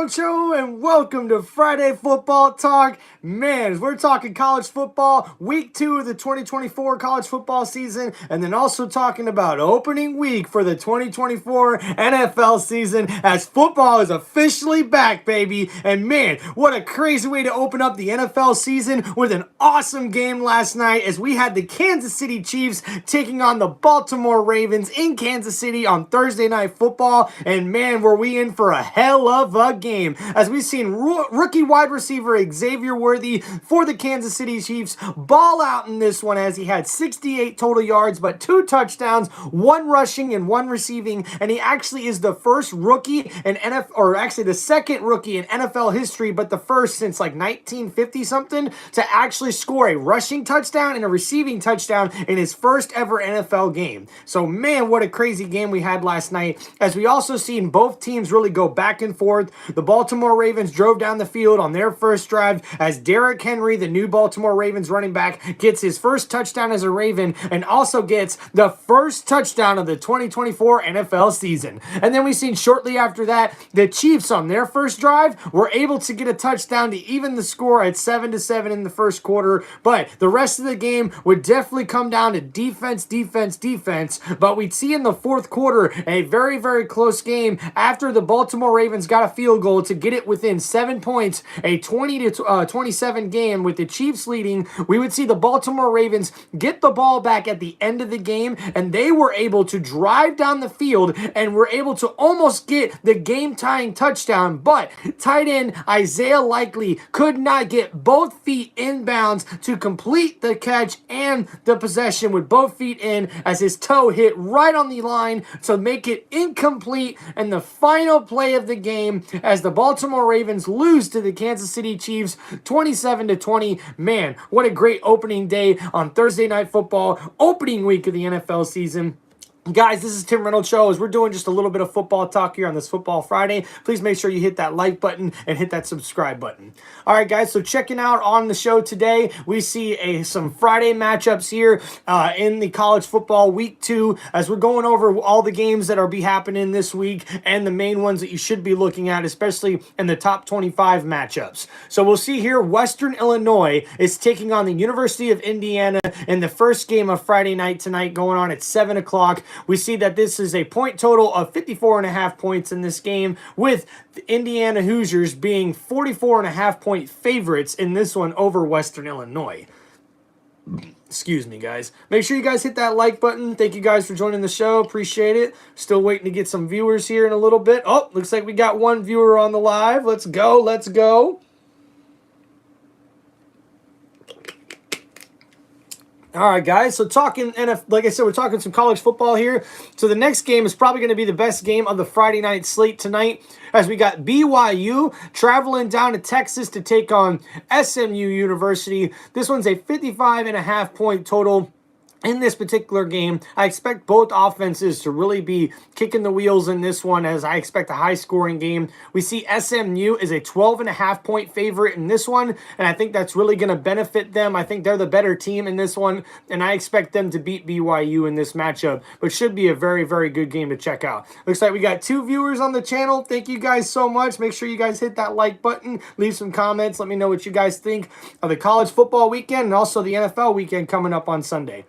Show and welcome to Friday Football Talk. Man, we're talking college football, week 2 of the 2024 college football season, and then also talking about opening week for the 2024 NFL season as football is officially back, baby. And man, what a crazy way to open up the NFL season with an awesome game last night as we had the Kansas City Chiefs taking on the Baltimore Ravens in Kansas City on Thursday Night Football. And man, were we in for a hell of a game as we've seen rookie wide receiver Xavier Worthy for the Kansas City Chiefs ball out in this one as he had 68 total yards but 2 touchdowns, 1 rushing and 1 receiving, and he actually is the first rookie in NFL, or actually the second rookie in NFL history, but the first since like 1950 something to actually score a rushing touchdown and a receiving touchdown in his first ever NFL game. So man, what a crazy game we had last night as we also seen both teams really go back and forth. The Baltimore Ravens drove down the field on their first drive as Derrick Henry, the new Baltimore Ravens running back, gets his first touchdown as a Raven and also gets the first touchdown of the 2024 NFL season. And then we seen shortly after that, the Chiefs on their first drive were able to get a touchdown to even the score at 7-7 in the first quarter. But the rest of the game would definitely come down to defense. But we'd see in the fourth quarter a very, very close game after the Baltimore Ravens got a field goal to get it within 7 points, a 20-27 game with the Chiefs leading. We would see the Baltimore Ravens get the ball back at the end of the game, and they were able to drive down the field and were able to almost get the game-tying touchdown, but tight end Isaiah Likely could not get both feet inbounds to complete the catch and the possession with both feet in as his toe hit right on the line to make it incomplete, and the final play of the game as the Baltimore Ravens lose to the Kansas City Chiefs 27-20. Man, what a great opening day on Thursday Night Football, opening week of the NFL season. Guys, this is Tim Reynolds Show. As we're doing just a little bit of football talk here on this Football Friday, please make sure you hit that like button and hit that subscribe button. All right, guys, so checking out on the show today, we see some Friday matchups here in the college football week 2 as we're going over all the games that are be happening this week and the main ones that you should be looking at, especially in the top 25 matchups. So we'll see here Western Illinois is taking on the University of Indiana in the first game of Friday night tonight going on at 7 o'clock. We see that this is a point total of 54.5 points in this game, with the Indiana Hoosiers being 44.5 point favorites in this one over Western Illinois. Excuse me, guys. Make sure you guys hit that like button. Thank you guys for joining the show. Appreciate it. Still waiting to get some viewers here in a little bit. Oh, looks like we got one viewer on the live. Let's go. Let's go. All right, guys, so talking like I said, we're talking some college football here. So the next game is probably going to be the best game of the Friday night slate tonight as we got BYU traveling down to Texas to take on SMU University. This one's a 55.5 point total. In this particular game, I expect both offenses to really be kicking the wheels in this one as I expect a high-scoring game. We see SMU is a 12.5 point favorite in this one, and I think that's really going to benefit them. I think they're the better team in this one, and I expect them to beat BYU in this matchup, but should be a very, very good game to check out. Looks like we got 2 viewers on the channel. Thank you guys so much. Make sure you guys hit that like button, leave some comments. Let me know what you guys think of the college football weekend and also the NFL weekend coming up on Sunday.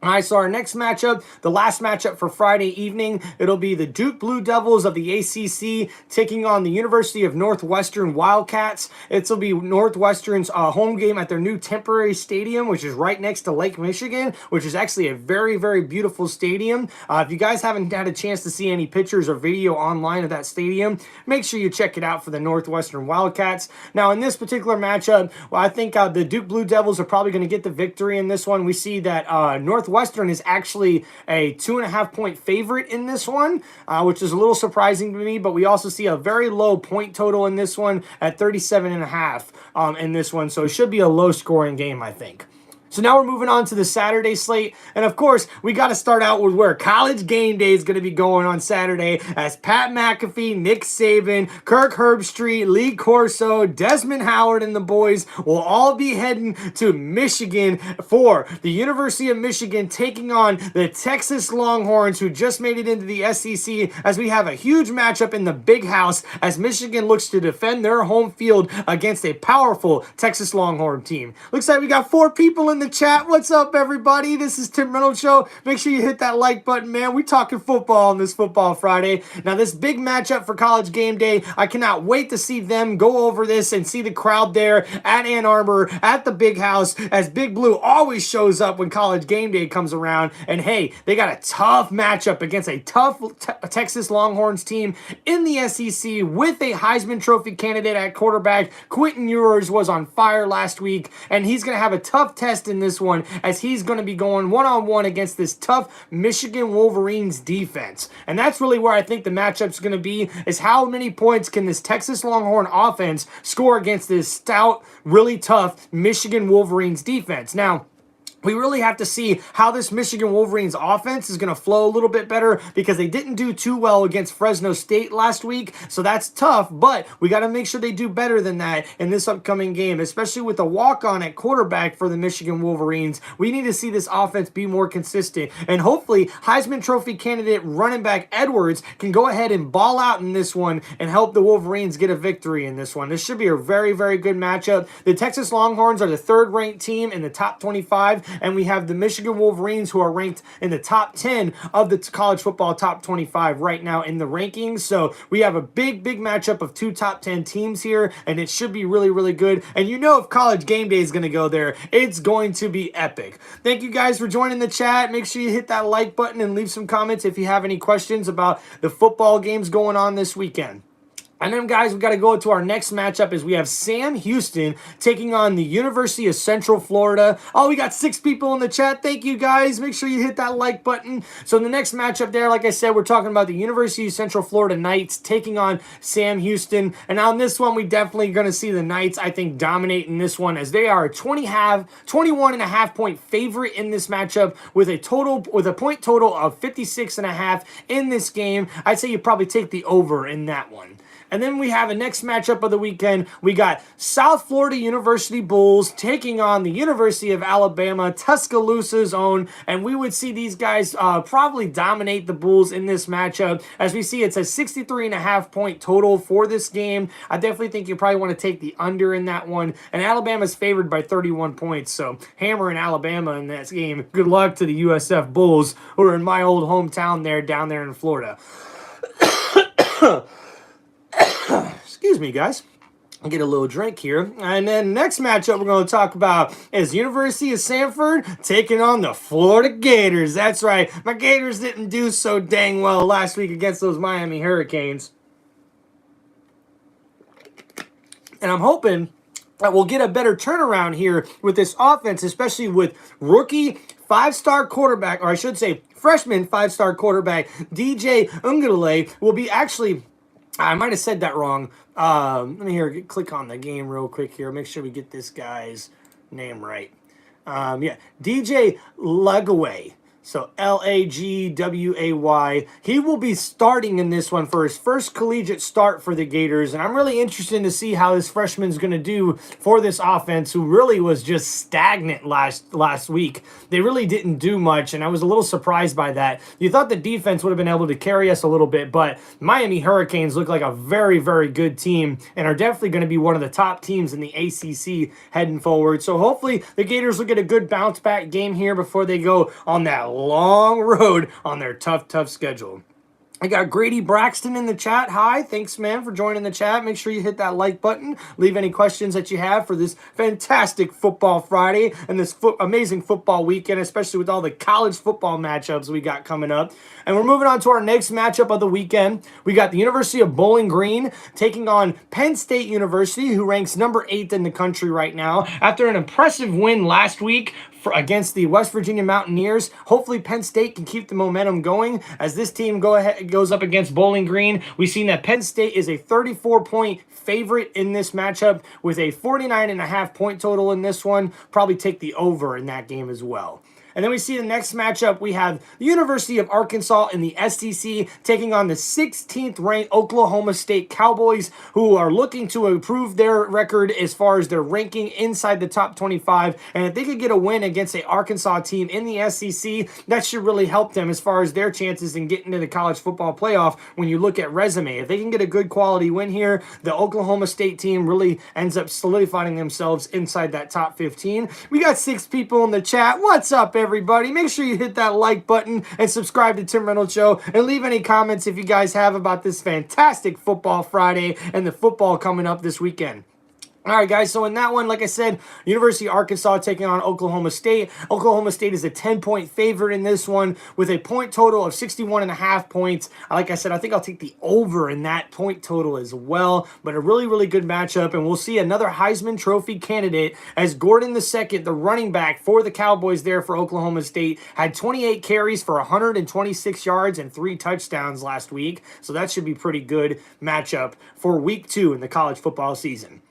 All right, so our next matchup, the last matchup for Friday evening, it'll be the Duke Blue Devils of the ACC taking on the University of Northwestern Wildcats. It'll be Northwestern's home game at their new temporary stadium, which is right next to Lake Michigan, which is actually a very, very beautiful stadium. If you guys haven't had a chance to see any pictures or video online of that stadium, make sure you check it out for the Northwestern Wildcats. Now, in this particular matchup, well, I think the Duke Blue Devils are probably going to get the victory in this one. We see that Northwestern is actually a 2.5 point favorite in this one, which is a little surprising to me, but we also see a very low point total in this one at 37.5 in this one, so it should be a low scoring game, I think. So now we're moving on to the Saturday slate. And of course, we got to start out with where College Game Day is going to be going on Saturday, as Pat McAfee, Nick Saban, Kirk Herbstreit, Lee Corso, Desmond Howard, and the boys will all be heading to Michigan for the University of Michigan taking on the Texas Longhorns, who just made it into the SEC, as we have a huge matchup in the Big House as Michigan looks to defend their home field against a powerful Texas Longhorn team. Looks like we got 4 people in the chat. What's up, everybody? This is Tim Reynolds Show. Make sure you hit that like button, man. We talking football on this Football Friday. Now, this big matchup for College Game Day, I cannot wait to see them go over this and see the crowd there at Ann Arbor at the Big House, as Big Blue always shows up when College Game Day comes around. And hey, they got a tough matchup against a tough Texas Longhorns team in the SEC with a Heisman Trophy candidate at quarterback. Quentin Ewers was on fire last week, and he's going to have a tough test in this one, as he's going to be going one-on-one against this tough Michigan Wolverines defense. And that's really where I think the matchup's going to be, is how many points can this Texas Longhorn offense score against this stout, really tough Michigan Wolverines defense. Now, we really have to see how this Michigan Wolverines offense is going to flow a little bit better, because they didn't do too well against Fresno State last week. So that's tough, but we got to make sure they do better than that in this upcoming game, especially with the walk-on at quarterback for the Michigan Wolverines. We need to see this offense be more consistent, and hopefully Heisman Trophy candidate running back Edwards can go ahead and ball out in this one and help the Wolverines get a victory in this one. This should be a very, very good matchup. The Texas Longhorns are the 3rd-ranked team in the top 25, and we have the Michigan Wolverines, who are ranked in the top 10 of the college football top 25 right now in the rankings. So we have a big, big matchup of 2 top 10 teams here, and it should be really, really good. And you know, if College Game Day is going to go there, it's going to be epic. Thank you guys for joining the chat. Make sure you hit that like button and leave some comments if you have any questions about the football games going on this weekend. And then, guys, we got to go to our next matchup, as we have Sam Houston taking on the University of Central Florida. Oh, we got 6 people in the chat. Thank you, guys. Make sure you hit that like button. So in the next matchup there, like I said, we're talking about the University of Central Florida Knights taking on Sam Houston. And on this one, we definitely going to see the Knights, I think, dominate in this one, as they are a 21.5 point favorite in this matchup with a point total of 56.5 in this game. I'd say you probably take the over in that one. And then we have a next matchup of the weekend. We got South Florida University Bulls taking on the University of Alabama, Tuscaloosa's own. And we would see these guys probably dominate the Bulls in this matchup. As we see, it's a 63.5 point total for this game. I definitely think you probably want to take the under in that one. And Alabama's favored by 31 points. So hammering Alabama in that game. Good luck to the USF Bulls, who are in my old hometown there, down there in Florida. Excuse me, guys. I'll get a little drink here. And then next matchup we're going to talk about is University of Sanford taking on the Florida Gators. That's right. My Gators didn't do so dang well last week against those Miami Hurricanes. And I'm hoping that we'll get a better turnaround here with this offense, especially with rookie 5-star quarterback, or I should say freshman 5-star quarterback DJ Ungulale will be actually... I might have said that wrong. Let me click on the game real quick here. Make sure we get this guy's name right. DJ Lagway. So Lagway. He will be starting in this one for his first collegiate start for the Gators. And I'm really interested to see how this freshman's going to do for this offense, who really was just stagnant last week. They really didn't do much, and I was a little surprised by that. You thought the defense would have been able to carry us a little bit, but Miami Hurricanes look like a very, very good team and are definitely going to be one of the top teams in the ACC heading forward. So hopefully the Gators will get a good bounce-back game here before they go on that long road on their tough schedule. I got Grady Braxton in the chat. Hi, thanks, man, for joining the chat. Make sure you hit that like button. Leave any questions that you have for this fantastic Football Friday and this amazing football weekend, especially with all the college football matchups we got coming up. And we're moving on to our next matchup of the weekend. We got the University of Bowling Green taking on Penn State University, who ranks number 8 in the country right now, after an impressive win last week against the West Virginia Mountaineers. Hopefully Penn State can keep the momentum going as this team goes up against Bowling Green. We've seen that Penn State is a 34-point favorite in this matchup with a 49.5 point total in this one. Probably take the over in that game as well. And then we see the next matchup. We have the University of Arkansas in the SEC taking on the 16th ranked Oklahoma State Cowboys, who are looking to improve their record as far as their ranking inside the top 25. And if they could get a win against an Arkansas team in the SEC, that should really help them as far as their chances in getting to the college football playoff when you look at resume. If they can get a good quality win here, the Oklahoma State team really ends up solidifying themselves inside that top 15. We got 6 people in the chat. What's up, everybody? Make sure you hit that like button and subscribe to Tim Reynolds Show and leave any comments if you guys have about this fantastic football Friday and the football coming up this weekend. All right, guys, so in that one, like I said, University of Arkansas taking on Oklahoma State. Oklahoma State is a 10-point favorite in this one with a point total of 61.5 points. Like I said, I think I'll take the over in that point total as well, but a really, really good matchup, and we'll see another Heisman Trophy candidate as Gordon II, the running back for the Cowboys there for Oklahoma State, had 28 carries for 126 yards and 3 touchdowns last week, so that should be pretty good matchup for week 2 in the college football season.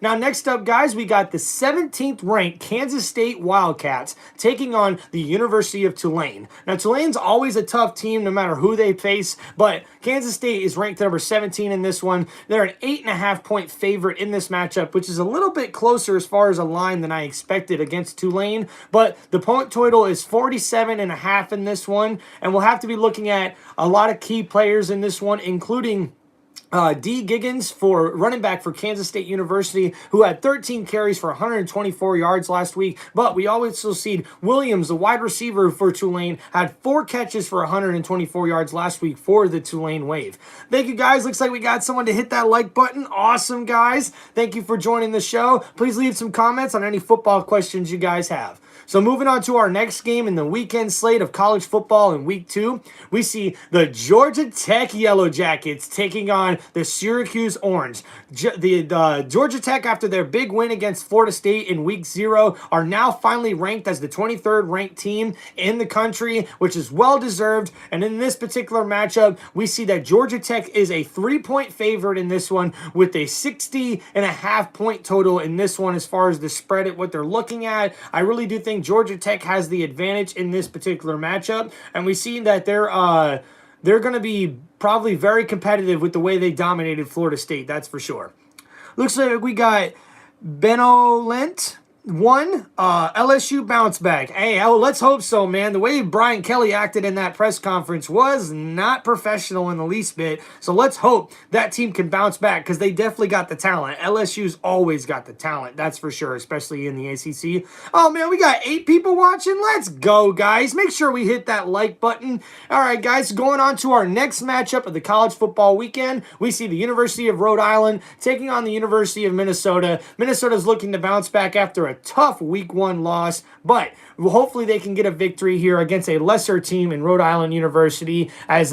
Now, next up, guys, we got the 17th ranked Kansas State Wildcats taking on the University of Tulane. Now, Tulane's always a tough team no matter who they face, but Kansas State is ranked number 17 in this one. They're an 8.5 point favorite in this matchup, which is a little bit closer as far as a line than I expected against Tulane, but the point total is 47.5 in this one, and we'll have to be looking at a lot of key players in this one, including D. Giggins, for running back for Kansas State University, who had 13 carries for 124 yards last week. But we also see Williams, the wide receiver for Tulane, had 4 catches for 124 yards last week for the Tulane Wave. Thank you, guys. Looks like we got someone to hit that like button. Awesome, guys. Thank you for joining the show. Please leave some comments on any football questions you guys have. So moving on to our next game in the weekend slate of college football in week 2, we see the Georgia Tech Yellow Jackets taking on the Syracuse Orange. The Georgia Tech, after their big win against Florida State in week 0, are now finally ranked as the 23rd ranked team in the country, which is well deserved. And in this particular matchup, we see that Georgia Tech is a 3-point favorite in this one with a 60.5 point total in this one as far as the spread at what they're looking at. I really do think Georgia Tech has the advantage in this particular matchup, and we see that they're going to be probably very competitive with the way they dominated Florida State, that's for sure. Looks like we got Benolent 1, LSU bounce back. Hey, let's hope so, man. The way Brian Kelly acted in that press conference was not professional in the least bit. So let's hope that team can bounce back because they definitely got the talent. LSU's always got the talent, that's for sure, especially in the ACC. Oh, man, we got 8 people watching. Let's go, guys. Make sure we hit that like button. All right, guys, going on to our next matchup of the college football weekend, we see the University of Rhode Island taking on the University of Minnesota. Minnesota's looking to bounce back after a tough week 1 loss, but hopefully they can get a victory here against a lesser team in Rhode Island University. As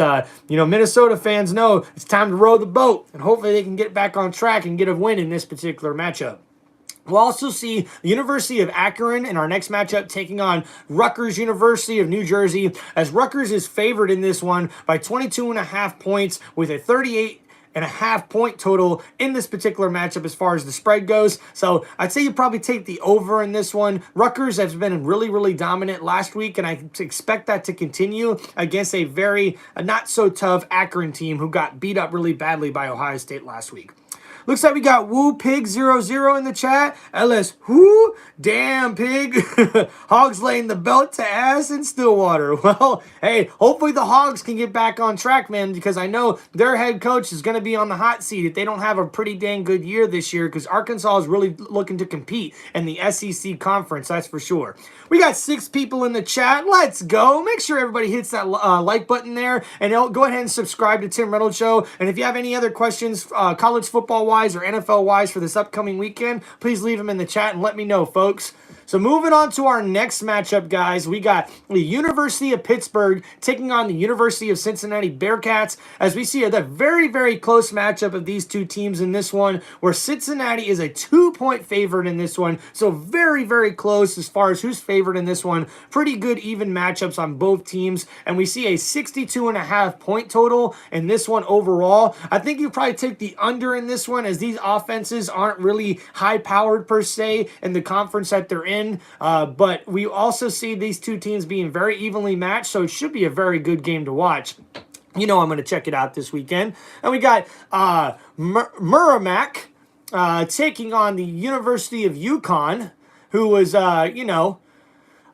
Minnesota fans know, it's time to row the boat, and hopefully they can get back on track and get a win in this particular matchup. We'll also see the University of Akron in our next matchup taking on Rutgers University of New Jersey, as Rutgers is favored in this one by 22.5 points with a 38.5 point total in this particular matchup as far as the spread goes. So I'd say you probably take the over in this one. Rutgers has been really, really dominant last week, and I expect that to continue against a very not so tough Akron team who got beat up really badly by Ohio State last week. Looks like we got Woo Pig 00 in the chat. LS who? Damn, Pig. Hogs laying the belt to ass in Stillwater. Well, hey, hopefully the Hogs can get back on track, man, because I know their head coach is going to be on the hot seat if they don't have a pretty dang good year this year, because Arkansas is really looking to compete in the SEC conference, that's for sure. We got 6 people in the chat. Let's go. Make sure everybody hits that like button there, and go ahead and subscribe to Tim Reynolds Show. And if you have any other questions, college football-wise or NFL-wise for this upcoming weekend, please leave them in the chat and let me know, folks. So moving on to our next matchup, guys, we got the University of Pittsburgh taking on the University of Cincinnati Bearcats, as we see a very, very close matchup of these two teams in this one, where Cincinnati is a 2-point favorite in this one. So very, very close as far as who's favored in this one. Pretty good even matchups on both teams. And we see a 62.5 point total in this one overall. I think you probably take the under in this one, as these offenses aren't really high powered per se in the conference that they're in. But we also see these two teams being very evenly matched, so it should be a very good game to watch. You know I'm going to check it out this weekend. And we got Merrimack taking on the University of UConn, who was, a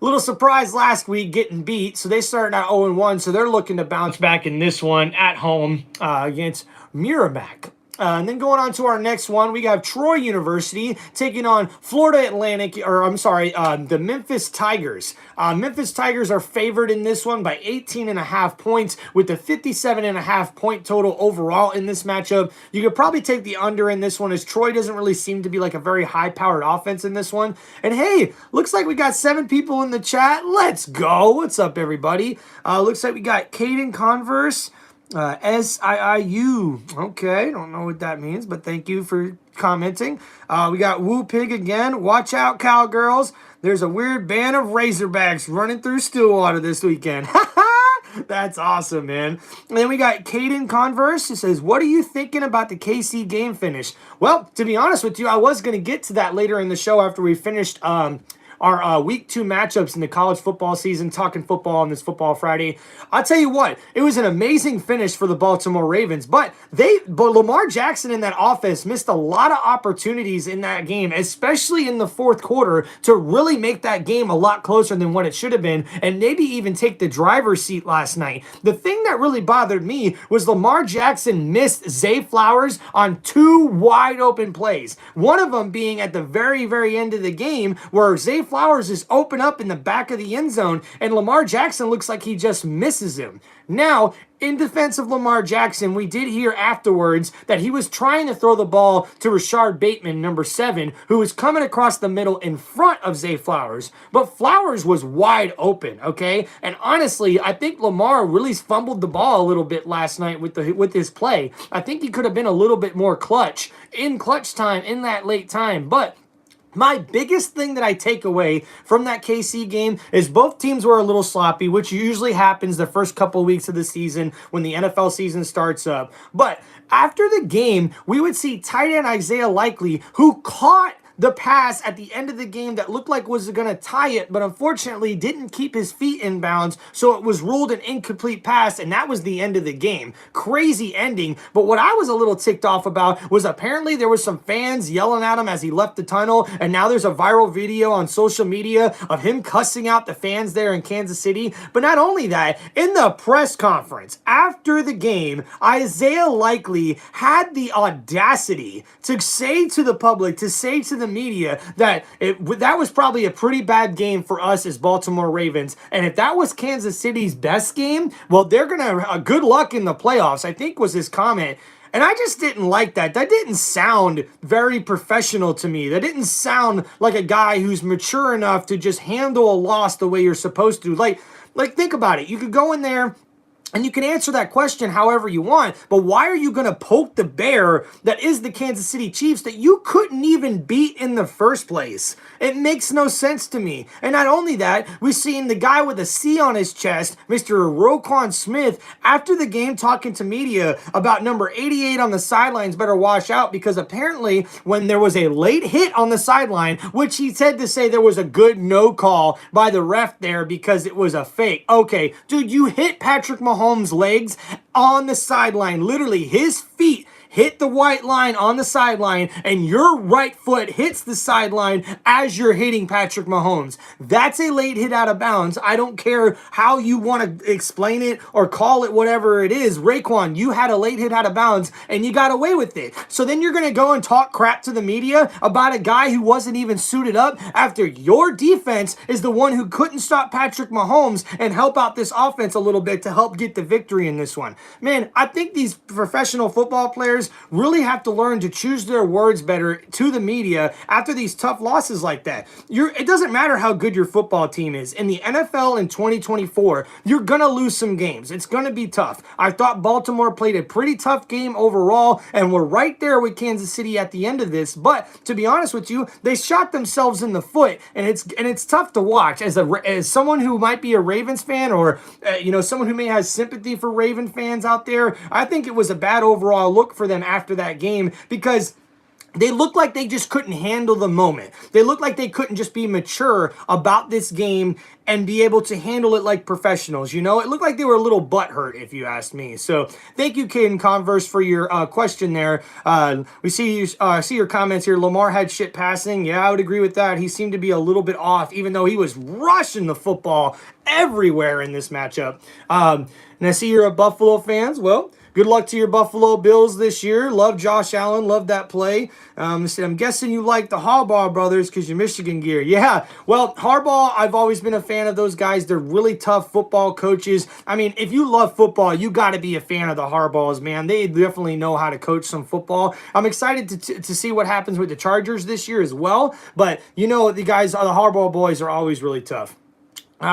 little surprise last week getting beat. So they started out 0-1, so they're looking to bounce back in this one at home against Merrimack. And then going on to our next one, we got Troy University taking on the Memphis Tigers. Memphis Tigers are favored in this one by 18.5 points with a 57.5 point total overall in this matchup. You could probably take the under in this one, as Troy doesn't really seem to be like a very high-powered offense in this one. And hey, looks like we got 7 people in the chat. Let's go. What's up, everybody? Looks like we got Caden Converse. SIIU. Okay, don't know what that means, but thank you for commenting. We got Woo Pig again. Watch out, cowgirls. There's a weird band of Razorbacks running through Stillwater this weekend. That's awesome, man. And then we got Caden Converse, who says, what are you thinking about the KC game finish? Well, to be honest with you, I was going to get to that later in the show after we finished our week 2 matchups in the college football season, talking football on this Football Friday. I'll tell you what, it was an amazing finish for the Baltimore Ravens, but Lamar Jackson in that offense missed a lot of opportunities in that game, especially in the fourth quarter, to really make that game a lot closer than what it should have been, and maybe even take the driver's seat last night. The thing that really bothered me was Lamar Jackson missed Zay Flowers on 2 wide open plays. One of them being at the very, very end of the game, where Zay Flowers is open up in the back of the end zone, and Lamar Jackson looks like he just misses him. Now, in defense of Lamar Jackson, we did hear afterwards that he was trying to throw the ball to Rashard Bateman, number 7, who was coming across the middle in front of Zay Flowers. But Flowers was wide open, okay? And honestly, I think Lamar really fumbled the ball a little bit last night with his play. I think he could have been a little bit more clutch time, in that late time. But my biggest thing that I take away from that KC game is both teams were a little sloppy, which usually happens the first couple of weeks of the season when the NFL season starts up. But after the game, we would see tight end Isaiah Likely, who caught the pass at the end of the game that looked like was going to tie it, but unfortunately didn't keep his feet in bounds, so it was ruled an incomplete pass, and that was the end of the game. Crazy ending. But what I was a little ticked off about was apparently there was some fans yelling at him as he left the tunnel, and now there's a viral video on social media of him cussing out the fans there in Kansas City. But not only that, in the press conference after the game, Isaiah Likely had the audacity to say to the public, to say to the media, that that was probably a pretty bad game for us as Baltimore Ravens. And if that was Kansas City's best game, well, they're going to good luck in the playoffs, I think was his comment. And I just didn't like that. That didn't sound very professional to me. That didn't sound like a guy who's mature enough to just handle a loss the way you're supposed to. Like think about it. You could go in there and you can answer that question however you want, but why are you going to poke the bear that is the Kansas City Chiefs that you couldn't even beat in the first place? It makes no sense to me. And not only that, we've seen the guy with a C on his chest, Mr. Roquan Smith, after the game talking to media about number 88 on the sidelines better watch out, because apparently when there was a late hit on the sideline, which he said to say there was a good no call by the ref there because it was a fake. Okay, dude, you hit Patrick Mahomes' legs on the sideline. Literally, his feet hit the white line on the sideline, and your right foot hits the sideline as you're hitting Patrick Mahomes. That's a late hit out of bounds. I don't care how you want to explain it or call it whatever it is. Raekwon, you had a late hit out of bounds, and you got away with it. So then you're going to go and talk crap to the media about a guy who wasn't even suited up after your defense is the one who couldn't stop Patrick Mahomes and help out this offense a little bit to help get the victory in this one. Man, I think these professional football players players really have to learn to choose their words better to the media after these tough losses like that. It doesn't matter how good your football team is. In the NFL in 2024, you're going to lose some games. It's going to be tough. I thought Baltimore played a pretty tough game overall, and we're right there with Kansas City at the end of this. But to be honest with you, they shot themselves in the foot, and it's tough to watch as someone who might be a Ravens fan, or someone who may have sympathy for Raven fans out there. I think it was a bad overall look for them after that game, because they looked like they just couldn't handle the moment. They looked like they couldn't just be mature about this game and be able to handle it like professionals. It looked like they were a little butthurt, if you ask me. So thank you, Caden Converse, for your question there. We see your comments here. Lamar had shit passing. Yeah, I would agree with that. He seemed to be a little bit off, even though he was rushing the football everywhere in this matchup. And I see you're a Buffalo fans. Well, good luck to your Buffalo Bills this year. Love Josh Allen. Love that play. I'm guessing you like the Harbaugh brothers because you're Michigan gear. Yeah, well, Harbaugh, I've always been a fan of those guys. They're really tough football coaches. I mean, if you love football, you got to be a fan of the Harbaughs, man. They definitely know how to coach some football. I'm excited to see what happens with the Chargers this year as well. But, the Harbaugh boys are always really tough.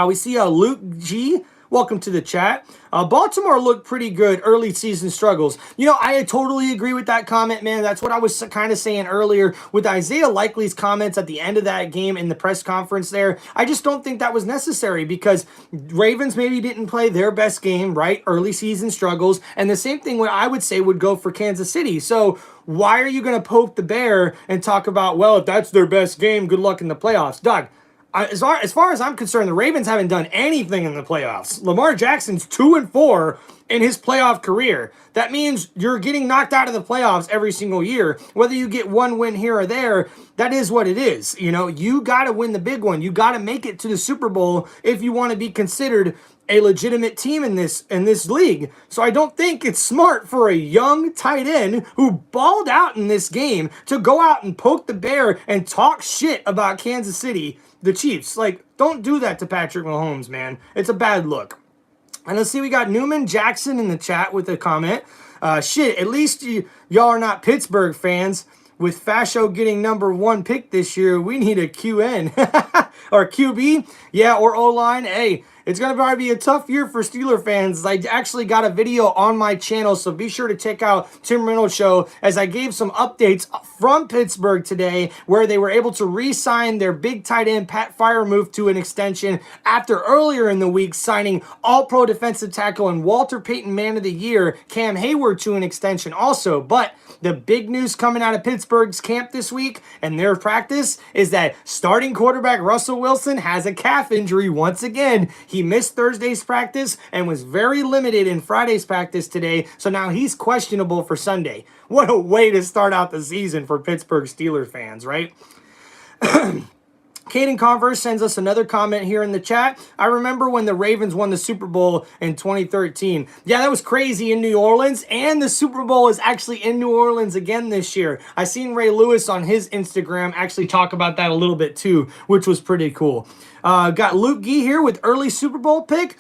We see Luke G. Welcome to the chat. Baltimore looked pretty good. Early season struggles. I totally agree with that comment, man. That's what I was kind of saying earlier with Isaiah Likely's comments at the end of that game in the press conference there. I just don't think that was necessary, because Ravens maybe didn't play their best game, right? Early season struggles. And the same thing I would say would go for Kansas City. So why are you going to poke the bear and talk about, well, if that's their best game, good luck in the playoffs? Doug, as far as I'm concerned, the Ravens haven't done anything in the playoffs. Lamar Jackson's 2-4 in his playoff career. That means you're getting knocked out of the playoffs every single year. Whether you get one win here or there, that is what it is. You got to win the big one. You got to make it to the Super Bowl if you want to be considered a legitimate team in this league. So I don't think it's smart for a young tight end who balled out in this game to go out and poke the bear and talk shit about Kansas City, the Chiefs. Don't do that to Patrick Mahomes, man. It's a bad look. And let's see, we got Newman Jackson in the chat with a comment. At least y'all are not Pittsburgh fans. With Fasho getting number 1 pick this year, we need a QN. Or QB. Yeah, or O-line. Hey, it's going to probably be a tough year for Steeler fans. I actually got a video on my channel, so be sure to check out Tim Reynolds' show, as I gave some updates from Pittsburgh today where they were able to re-sign their big tight end Pat Freiermuth to an extension after earlier in the week signing All-Pro defensive tackle and Walter Payton Man of the Year Cam Hayward to an extension also. But the big news coming out of Pittsburgh's camp this week and their practice is that starting quarterback Russell Wilson has a calf injury once again. He missed Thursday's practice and was very limited in Friday's practice today, so now he's questionable for Sunday. What a way to start out the season for Pittsburgh Steelers fans, right? Caden Converse sends us another comment here in the chat. I remember when the Ravens won the Super Bowl in 2013. Yeah, that was crazy in New Orleans, and the Super Bowl is actually in New Orleans again this year. I seen Ray Lewis on his Instagram actually talk about that a little bit too, which was pretty cool. Got Luke Gee here with early Super Bowl pick.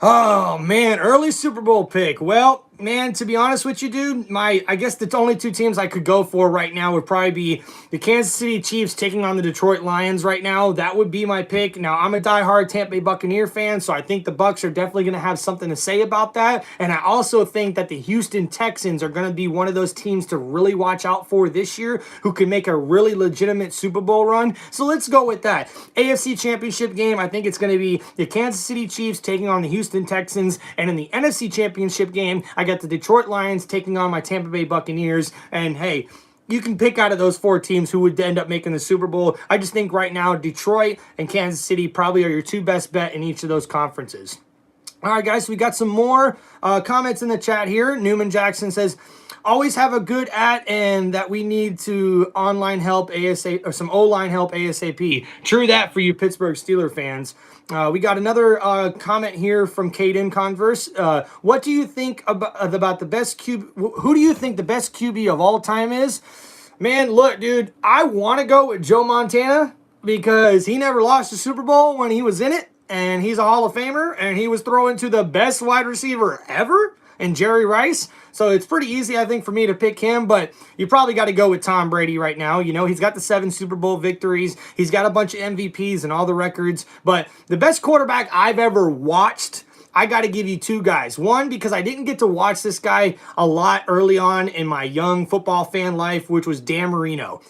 Oh, man, early Super Bowl pick. Well, man, to be honest with you, dude, I guess the only two teams I could go for right now would probably be the Kansas City Chiefs taking on the Detroit Lions right now. That would be my pick. Now, I'm a diehard Tampa Bay Buccaneer fan, so I think the Bucs are definitely going to have something to say about that. And I also think that the Houston Texans are going to be one of those teams to really watch out for this year, who can make a really legitimate Super Bowl run. So let's go with that. AFC Championship game, I think it's going to be the Kansas City Chiefs taking on the Houston Texans. And in the NFC Championship game, I got the Detroit Lions taking on my Tampa Bay Buccaneers. And hey, you can pick out of those 4 teams who would end up making the Super Bowl. I just think right now Detroit and Kansas City probably are your 2 best bet in each of those conferences. All right, guys, we got some more comments in the chat here. Newman Jackson says, always have a good and that we need to online help ASAP, or some O-line help ASAP. True that for you Pittsburgh Steelers fans. We got another comment here from Caden Converse. What do you think about the best QB? Who do you think the best QB of all time is? Man, look, dude, I want to go with Joe Montana because he never lost a Super Bowl when he was in it, and he's a Hall of Famer, and he was throwing to the best wide receiver ever and Jerry Rice. So it's pretty easy, I think, for me to pick him, but you probably got to go with Tom Brady right now. You know, he's got the 7 Super Bowl victories. He's got a bunch of MVPs and all the records, but the best quarterback I've ever watched, I got to give you 2 guys. One, because I didn't get to watch this guy a lot early on in my young football fan life, which was Dan Marino.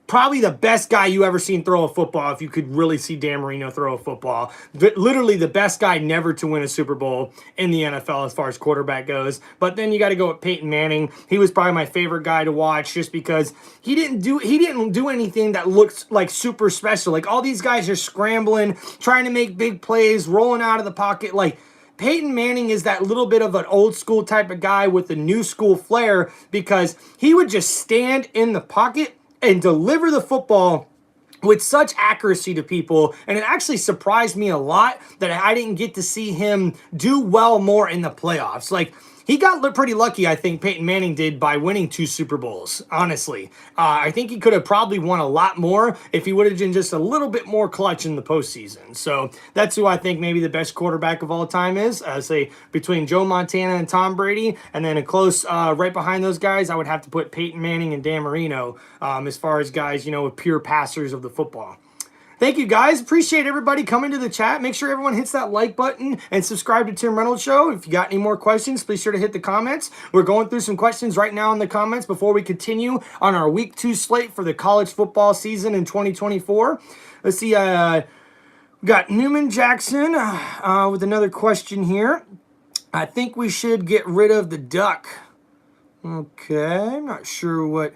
Probably the best guy you ever seen throw a football, if you could really see Dan Marino throw a football. Literally the best guy never to win a Super Bowl in the NFL as far as quarterback goes. But then you got to go with Peyton Manning. He was probably my favorite guy to watch just because he didn't do anything that looked like super special. Like all these guys are scrambling, trying to make big plays, rolling out of the pocket. Like Peyton Manning is that little bit of an old school type of guy with a new school flair because he would just stand in the pocket and deliver the football with such accuracy to people. And it actually surprised me a lot that I didn't get to see him do well more in the playoffs. Like, he got pretty lucky, I think Peyton Manning did, by winning 2 Super Bowls, honestly. I think he could have probably won a lot more if he would have been just a little bit more clutch in the postseason. So that's who I think maybe the best quarterback of all time is. Say between Joe Montana and Tom Brady, and then a close right behind those guys, I would have to put Peyton Manning and Dan Marino as far as guys, you know, pure passers of the football. Thank you, guys. Appreciate everybody coming to the chat. Make sure everyone hits that like button and subscribe to Tim Reynolds Show. If you got any more questions, please sure to hit the comments. We're going through some questions right now in the comments before we continue on our Week 2 slate for the college football season in 2024. Let's see. We got Newman Jackson with another question here. I think we should get rid of the duck. Okay, I'm not sure what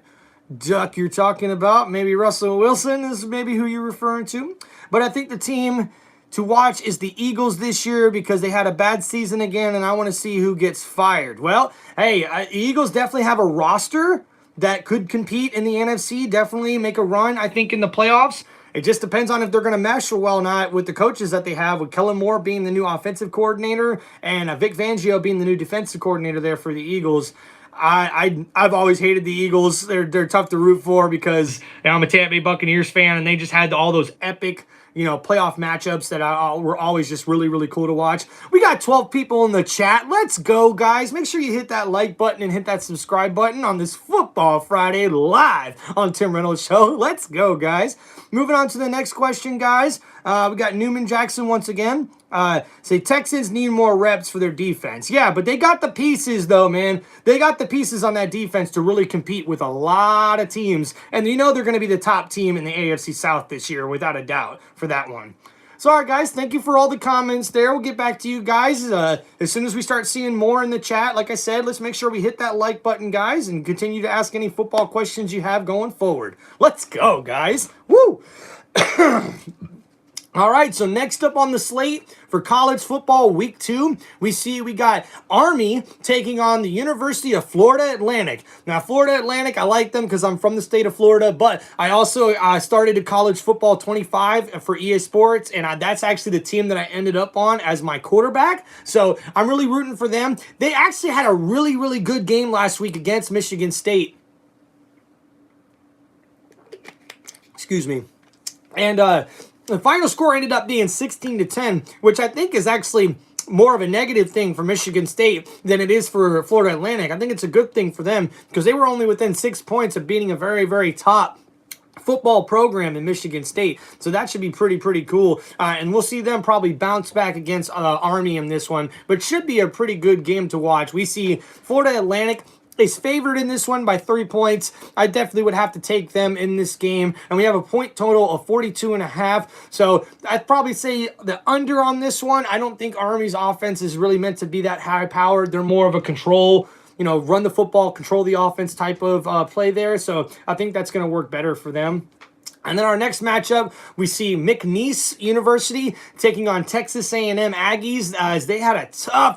duck you're talking about. Maybe Russell Wilson is maybe who you're referring to. But I think the team to watch is the Eagles this year because they had a bad season again, and I want to see who gets fired. Well, hey, the Eagles definitely have a roster that could compete in the NFC, definitely make a run, I think, in the playoffs. It just depends on if they're going to mesh well or not with the coaches that they have, with Kellen Moore being the new offensive coordinator and Vic Fangio being the new defensive coordinator there for the Eagles. I've always hated the Eagles. They're tough to root for because I'm a Tampa Bay Buccaneers fan, and they just had all those epic, you know, playoff matchups that were always just really, really cool to watch. We got 12 people in the chat. Let's go, guys. Make sure you hit that like button and hit that subscribe button on this Football Friday live on Tim Reynolds Show. Let's go, guys. Moving on to the next question, guys. We got Newman Jackson once again. Say Texans need more reps for their defense. Yeah, but they got the pieces, though, man. They got the pieces on that defense to really compete with a lot of teams. And you know they're going to be the top team in the AFC South this year, without a doubt, for that one. So, all right, guys, thank you for all the comments there. We'll get back to you guys as soon as we start seeing more in the chat. Like I said, let's make sure we hit that like button, guys, and continue to ask any football questions you have going forward. Let's go, guys. Woo! All right, so next up on the slate for college football week 2, we got Army taking on the University of Florida Atlantic. Now, Florida Atlantic, I like them because I'm from the state of Florida, but I also started a college football 25 for EA Sports, and that's actually the team that I ended up on as my quarterback. So I'm really rooting for them. They actually had a really, really good game last week against Michigan State. Excuse me. And the final score ended up being 16-10, which I think is actually more of a negative thing for Michigan State than it is for Florida Atlantic. I think it's a good thing for them because they were only within 6 points of beating a very, very top football program in Michigan State. So that should be pretty cool. And we'll see them probably bounce back against Army in this one, but should be a pretty good game to watch. We see Florida Atlantic is favored in this one by 3 points. I definitely would have to take them in this game. And we have a point total of 42.5. So I'd probably say the under on this one. I don't think Army's offense is really meant to be that high powered. They're more of a control, you know, run the football, control the offense type of play there. So I think that's going to work better for them. And then our next matchup, we see McNeese University taking on Texas A&M Aggies as they had a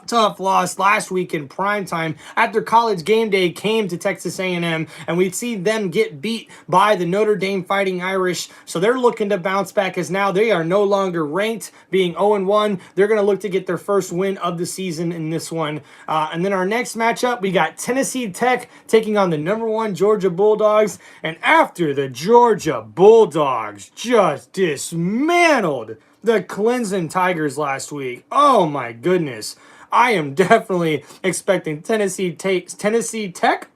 tough loss last week in primetime after College Game Day came to Texas A&M, and we see them get beat by the Notre Dame Fighting Irish. So they're looking to bounce back as now they are no longer ranked, being 0-1. They're going to look to get their first win of the season in this one. And then our next matchup, we got Tennessee Tech taking on the #1 Georgia Bulldogs. And after the Georgia Bulldogs just dismantled the Clemson Tigers last week. Oh my goodness. I am definitely expecting Tennessee Tech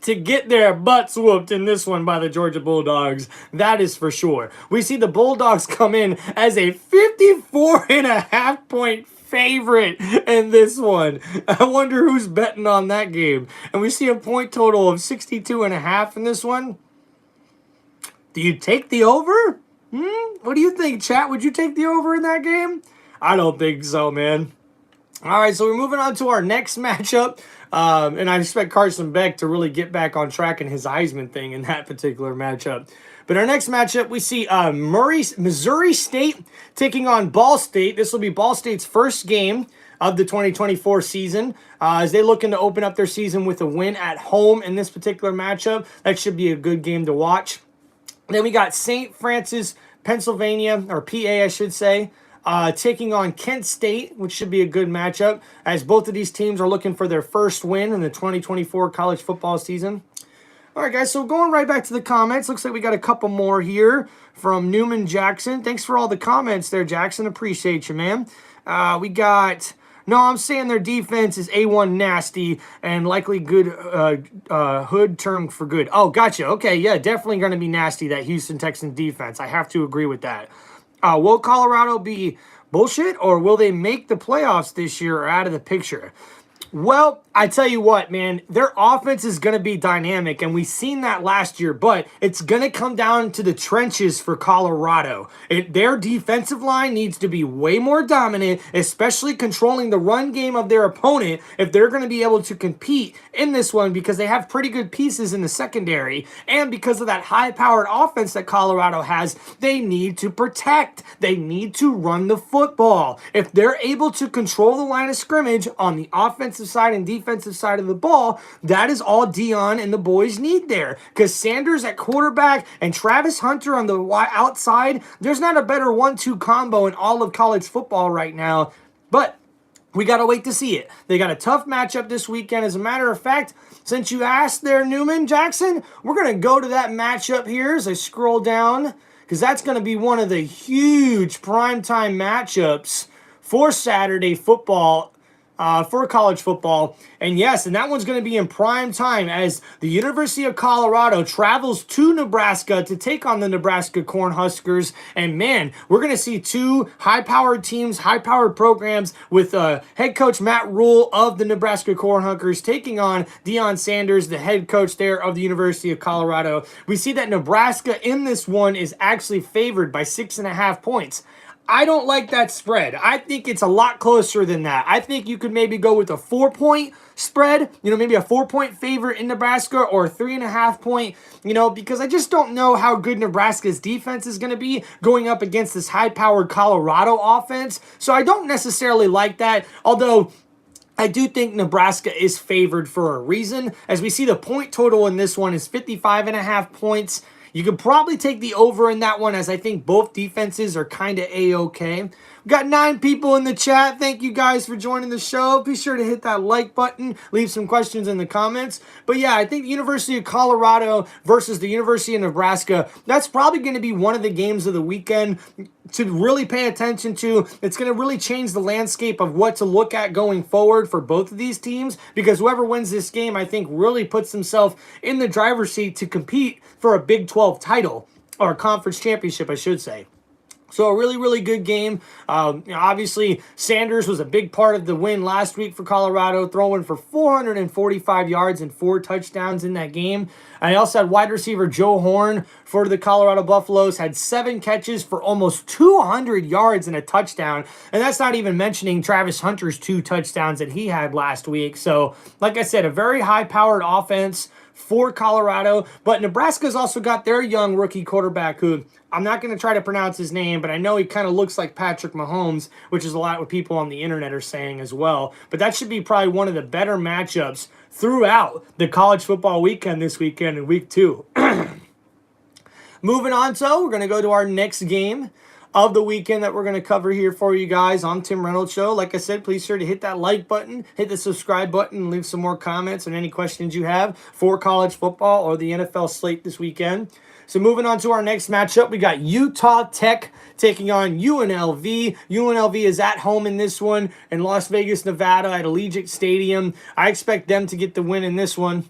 to get their butts whooped in this one by the Georgia Bulldogs. That is for sure. We see the Bulldogs come in as a 54.5 point favorite in this one. I wonder who's betting on that game. And we see a point total of 62.5 in this one. Do you take the over? What do you think, chat? Would you take the over in that game? I don't think so, man. All right, so we're moving on to our next matchup. And I expect Carson Beck to really get back on track in his Heisman thing in that particular matchup. But our next matchup, we see Missouri State taking on Ball State. This will be Ball State's first game of the 2024 season as they looking to open up their season with a win at home in this particular matchup. That should be a good game to watch. Then we got St. Francis, Pennsylvania, or PA, I should say, taking on Kent State, which should be a good matchup, as both of these teams are looking for their first win in the 2024 college football season. All right, guys, so going right back to the comments, looks like we got a couple more here from Newman Jackson. Thanks for all the comments there, Jackson. Appreciate you, man. We got... No, I'm saying their defense is A1 nasty and likely good hood term for good. Oh, gotcha. Okay, yeah, definitely going to be nasty, that Houston Texans defense. I have to agree with that. Will Colorado be bullshit, or will they make the playoffs this year or out of the picture? Well, I tell you what, man, their offense is going to be dynamic, and we've seen that last year, but it's going to come down to the trenches for Colorado. Their defensive line needs to be way more dominant, especially controlling the run game of their opponent if they're going to be able to compete in this one, because they have pretty good pieces in the secondary, and because of that high-powered offense that Colorado has, they need to protect. They need to run the football. If they're able to control the line of scrimmage on the offensive side and defensive side of the ball, that is all Dion and the boys need there. Because Sanders at quarterback and Travis Hunter on the outside, there's not a better 1-2 combo in all of college football right now. But we got to wait to see it. They got a tough matchup this weekend. As a matter of fact, since you asked there, Newman Jackson, we're going to go to that matchup here as I scroll down, because that's going to be one of the huge primetime matchups for Saturday football. For college football. And yes, and that one's going to be in prime time as the University of Colorado travels to Nebraska to take on the Nebraska Cornhuskers. And man, we're going to see two high-powered teams, high-powered programs with head coach Matt Rule of the Nebraska Cornhuskers taking on Deion Sanders, the head coach there of the University of Colorado. We see that Nebraska in this one is actually favored by 6.5 points. I don't like that spread. I think it's a lot closer than that. I think you could maybe go with a 4-point spread, maybe a 4-point favorite in Nebraska, or a 3.5 point, because I just don't know how good Nebraska's defense is going to be going up against this high-powered Colorado offense. So I don't necessarily like that, although I do think Nebraska is favored for a reason. As we see, the point total in this one is 55.5 points. You could probably take the over in that one, as I think both defenses are kind of A-okay. We've got 9 people in the chat. Thank you guys for joining the show. Be sure to hit that like button. Leave some questions in the comments. But yeah, I think the University of Colorado versus the University of Nebraska, that's probably going to be one of the games of the weekend to really pay attention to. It's going to really change the landscape of what to look at going forward for both of these teams, because whoever wins this game, I think, really puts himself in the driver's seat to compete for a Big 12 title, or a conference championship, I should say. So a really, really good game. Obviously, Sanders was a big part of the win last week for Colorado, throwing for 445 yards and 4 touchdowns in that game. I also had wide receiver Joe Horn for the Colorado Buffaloes, had 7 catches for almost 200 yards and a touchdown. And that's not even mentioning Travis Hunter's 2 touchdowns that he had last week. So, like I said, a very high-powered offense for Colorado, but Nebraska's also got their young rookie quarterback, who I'm not going to try to pronounce his name, but I know he kind of looks like Patrick Mahomes, which is a lot what people on the internet are saying as well. But that should be probably one of the better matchups throughout the college football weekend this weekend in week 2. Moving on, so we're going to go to our next game. of the weekend that we're going to cover here for you guys on Tim Reynolds Show. Like I said, please sure to hit that like button, hit the subscribe button, and leave some more comments on any questions you have for college football or the NFL slate this weekend. So moving on to our next matchup, we got Utah Tech taking on UNLV. UNLV is at home in this one in Las Vegas, Nevada at Allegiant Stadium. I expect them to get the win in this one.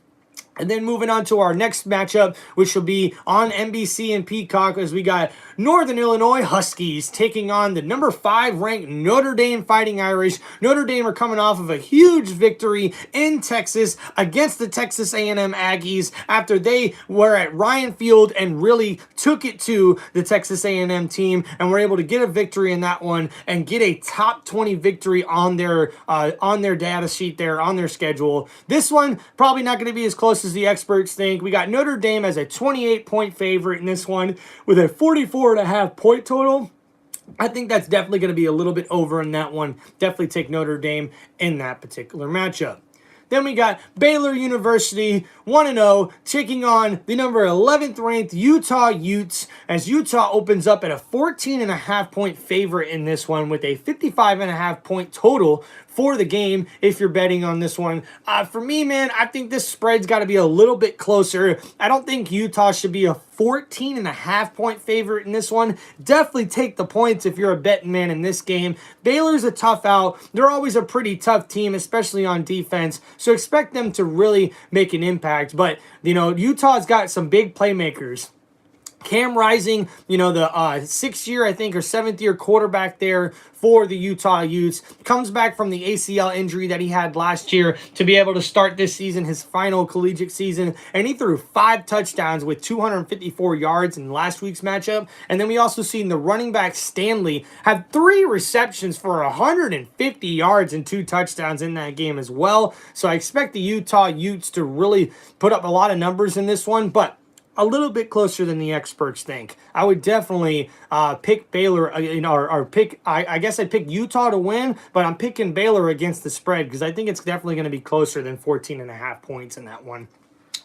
And then moving on to our next matchup, which will be on NBC and Peacock, as we got Northern Illinois Huskies taking on the number 5 ranked Notre Dame Fighting Irish. Notre Dame are coming off of a huge victory in Texas against the Texas A&M Aggies after they were at Ryan Field and really took it to the Texas A&M team and were able to get a victory in that one and get a top 20 victory on their data sheet there, on their schedule. This one probably not going to be as close as the experts think. We got Notre Dame as a 28-point favorite in this one with a 44.5 point total. I think that's definitely going to be a little bit over in that one. Definitely take Notre Dame in that particular matchup. Then we got Baylor University, 1-0, taking on the number 11th ranked Utah Utes, as Utah opens up at a 14.5 point favorite in this one with a 55.5 point total for the game if you're betting on this one. For me, man, I think this spread's got to be a little bit closer. I don't think Utah should be a 14.5 point favorite in this one. Definitely take the points if you're a betting man in this game. Baylor's a tough out. They're always a pretty tough team, especially on defense. So expect them to really make an impact. But, you know, Utah's got some big playmakers. Cam Rising, you know, the 6th-year, I think, or 7th-year quarterback there for the Utah Utes, comes back from the ACL injury that he had last year to be able to start this season, his final collegiate season, and he threw 5 touchdowns with 254 yards in last week's matchup. And then we also seen the running back Stanley had 3 receptions for 150 yards and 2 touchdowns in that game as well. So I expect the Utah Utes to really put up a lot of numbers in this one, but a little bit closer than the experts think. I would definitely pick Baylor, or pick, I guess I'd pick Utah to win, but I'm picking Baylor against the spread because I think it's definitely going to be closer than 14.5 points in that one.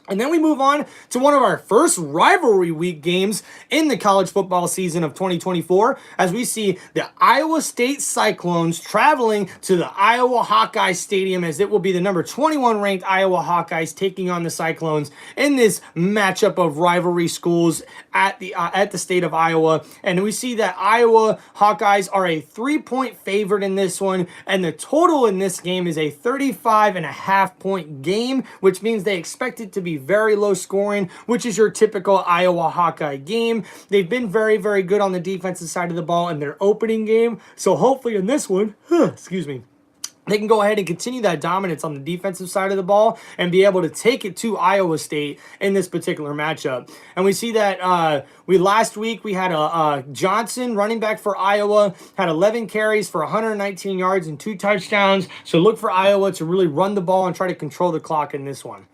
And then we move on to one of our first rivalry week games in the college football season of 2024, as we see the Iowa State Cyclones traveling to the Iowa Hawkeye Stadium, as it will be the number 21 ranked Iowa Hawkeyes taking on the Cyclones in this matchup of rivalry schools at the state of Iowa. And we see that Iowa Hawkeyes are a 3-point favorite in this one, and the total in this game is a 35.5 point game, which means they expect it to be very low scoring, which is your typical Iowa Hawkeye game. They've been very, very good on the defensive side of the ball in their opening game. So hopefully in this one, excuse me, they can go ahead and continue that dominance on the defensive side of the ball and be able to take it to Iowa State in this particular matchup. And we see that last week we had a Johnson, running back for Iowa, had 11 carries for 119 yards and 2 touchdowns. So look for Iowa to really run the ball and try to control the clock in this one.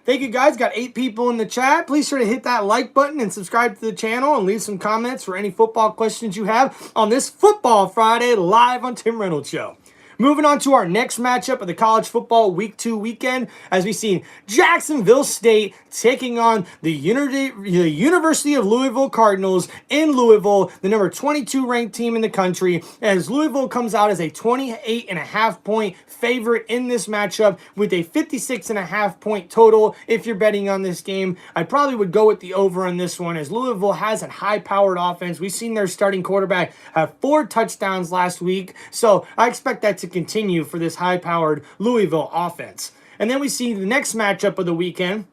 Thank you, guys. Got 8 people in the chat. Please sure to hit that like button and subscribe to the channel and leave some comments for any football questions you have on this Football Friday live on Tim Reynolds Show. Moving on to our next matchup of the college football week 2 weekend, as we see Jacksonville State taking on the University of Louisville Cardinals in Louisville, the number 22 ranked team in the country, as Louisville comes out as a 28.5 point favorite in this matchup with a 56.5 point total. If you're betting on this game, I probably would go with the over on this one, as Louisville has a high-powered offense. We've seen their starting quarterback have 4 touchdowns last week, so I expect that to continue for this high-powered Louisville offense. And then we see the next matchup of the weekend.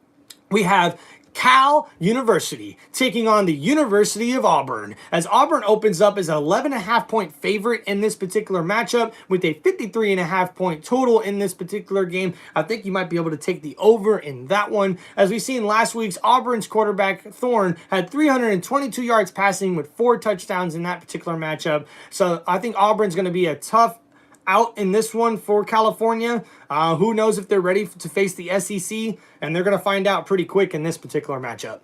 We have Cal University taking on the University of Auburn, as Auburn opens up as an 11.5 point favorite in this particular matchup with a 53.5 point total in this particular game. I think you might be able to take the over in that one. As we seen last week's, Auburn's quarterback Thorne had 322 yards passing with 4 touchdowns in that particular matchup. So I think Auburn's going to be a tough out in this one for California. Who knows if they're ready to face the SEC, and they're going to find out pretty quick in this particular matchup.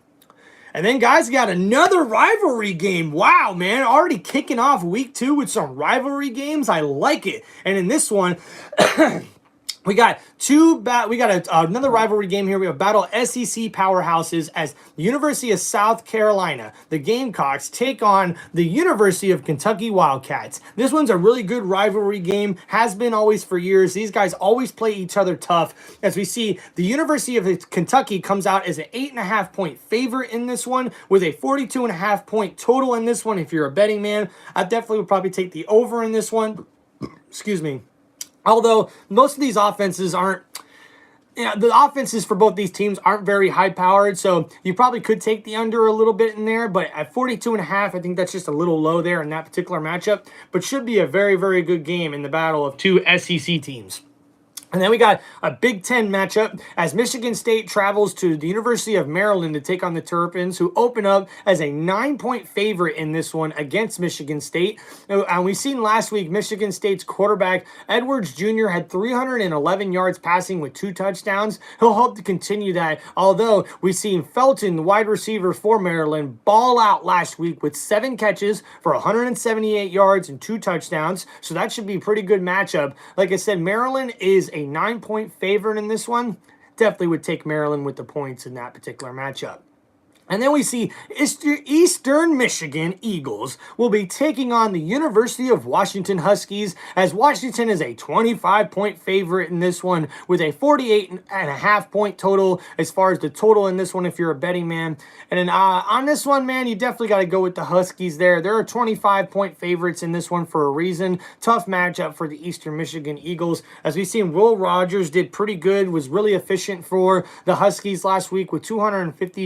And then, guys, we got another rivalry game. Wow, man, already kicking off week 2 with some rivalry games. I like it. And in this one, We got another rivalry game here. We have battle SEC powerhouses as the University of South Carolina, the Gamecocks, take on the University of Kentucky Wildcats. This one's a really good rivalry game, has been always for years. These guys always play each other tough. As we see, the University of Kentucky comes out as an 8.5 point favorite in this one with a 42.5 point total in this one. If you're a betting man, I definitely would probably take the over in this one. Excuse me. Although most of these offenses aren't, the offenses for both these teams aren't very high powered, so you probably could take the under a little bit in there, but at 42.5, I think that's just a little low there in that particular matchup, but should be a very, very good game in the battle of two SEC teams. And then we got a Big Ten matchup as Michigan State travels to the University of Maryland to take on the Terrapins, who open up as a 9-point favorite in this one against Michigan State. And we've seen last week Michigan State's quarterback, Edwards Jr., had 311 yards passing with 2 touchdowns. He'll hope to continue that, although we've seen Felton, the wide receiver for Maryland, ball out last week with 7 catches for 178 yards and 2 touchdowns. So that should be a pretty good matchup. Like I said, Maryland is a 9-point favorite in this one. Definitely would take Maryland with the points in that particular matchup. And then we see Eastern Michigan Eagles will be taking on the University of Washington Huskies, as Washington is a 25-point favorite in this one with a 48.5 point total as far as the total in this one if you're a betting man. And then on this one, man, you definitely got to go with the Huskies there. There are 25-point favorites in this one for a reason. Tough matchup for the Eastern Michigan Eagles. As we've seen, Will Rogers did pretty good, was really efficient for the Huskies last week with 250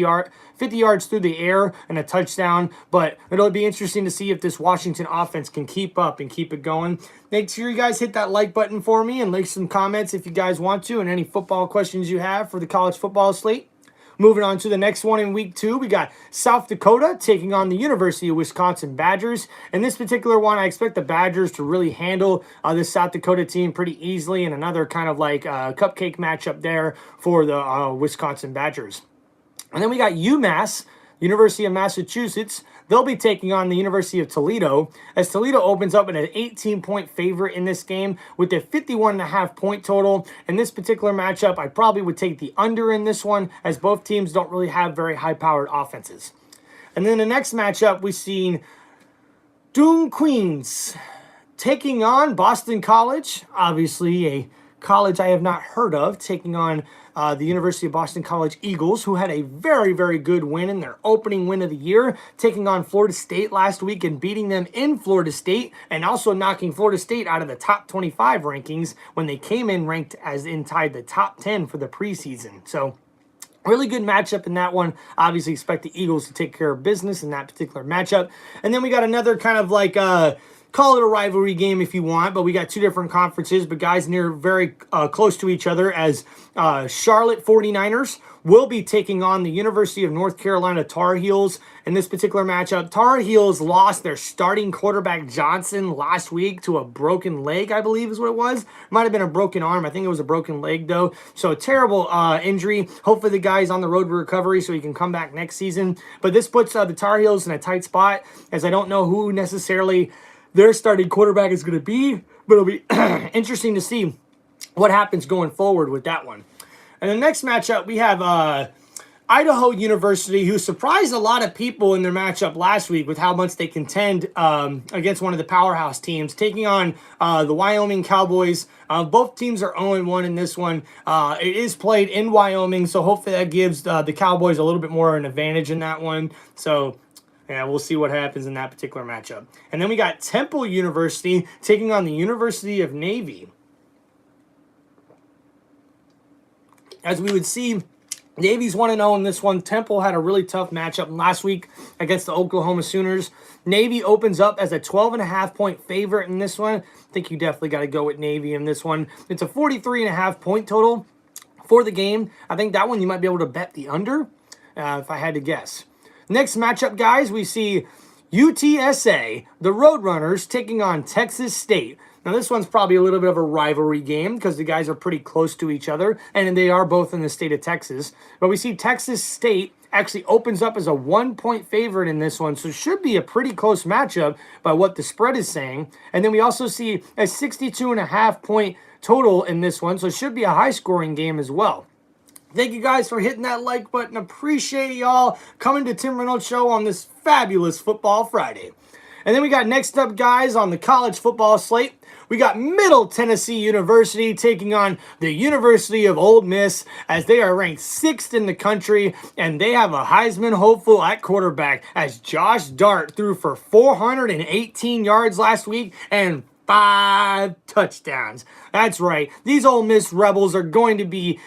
yards through the air and a touchdown, but it'll be interesting to see if this Washington offense can keep up and keep it going. Make sure you guys hit that like button for me and leave some comments if you guys want to, and any football questions you have for the college football slate. Moving on to the next one in week 2, we got South Dakota taking on the University of Wisconsin Badgers. In this particular one, I expect the Badgers to really handle this South Dakota team pretty easily, and another kind of like cupcake matchup there for the Wisconsin Badgers. And then we got UMass, University of Massachusetts. They'll be taking on the University of Toledo, as Toledo opens up at an 18-point favorite in this game with a 51.5 point total. In this particular matchup, I probably would take the under in this one, as both teams don't really have very high-powered offenses. And then the next matchup, we've seen Doom Queens taking on Boston College, obviously a college I have not heard of, taking on the University of Boston College Eagles, who had a very, very good win in their opening win of the year, taking on Florida State last week and beating them in Florida State, and also knocking Florida State out of the top 25 rankings when they came in ranked as inside the top 10 for the preseason. So really good matchup in that one. Obviously expect the Eagles to take care of business in that particular matchup. And then we got another kind of like call it a rivalry game if you want, but we got 2 different conferences, but guys near very close to each other, as Charlotte 49ers will be taking on the University of North Carolina Tar Heels in this particular matchup. Tar Heels lost their starting quarterback Johnson last week to a broken leg, I believe is what it was. Might have been a broken arm. I think it was a broken leg though. So a terrible injury. Hopefully the guy's on the road to recovery so he can come back next season. But this puts the Tar Heels in a tight spot, as I don't know who necessarily their starting quarterback is going to be, but it'll be interesting to see what happens going forward with that one. And the next matchup, we have Idaho University, who surprised a lot of people in their matchup last week with how much they contend against one of the powerhouse teams, taking on the Wyoming Cowboys. Both teams are 0-1 in this one. It is played in Wyoming, so hopefully that gives the Cowboys a little bit more of an advantage in that one. So yeah, we'll see what happens in that particular matchup. And then we got Temple University taking on the University of Navy. As we would see, Navy's 1-0 in this one. Temple had a really tough matchup last week against the Oklahoma Sooners. Navy opens up as a 12.5 point favorite in this one. I think you definitely got to go with Navy in this one. It's a 43.5 point total for the game. I think that one you might be able to bet the under if I had to guess. Next matchup, guys, we see UTSA, the Roadrunners, taking on Texas State. Now, this one's probably a little bit of a rivalry game because the guys are pretty close to each other, and they are both in the state of Texas. But we see Texas State actually opens up as a 1-point favorite in this one, so it should be a pretty close matchup by what the spread is saying. And then we also see a 62.5 point total in this one, so it should be a high-scoring game as well. Thank you guys for hitting that like button. Appreciate y'all coming to Tim Reynolds Show on this fabulous Football Friday. And then we got next up, guys, on the college football slate, we got Middle Tennessee University taking on the University of Ole Miss as they are ranked 6th in the country, and they have a Heisman hopeful at quarterback as Josh Dart threw for 418 yards last week and 5 touchdowns. That's right. These Ole Miss Rebels are going to be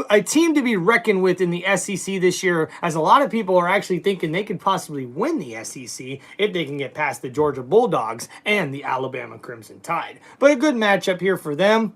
a team to be reckoned with in the SEC this year, as a lot of people are actually thinking they could possibly win the SEC if they can get past the Georgia Bulldogs and the Alabama Crimson Tide. But a good matchup here for them.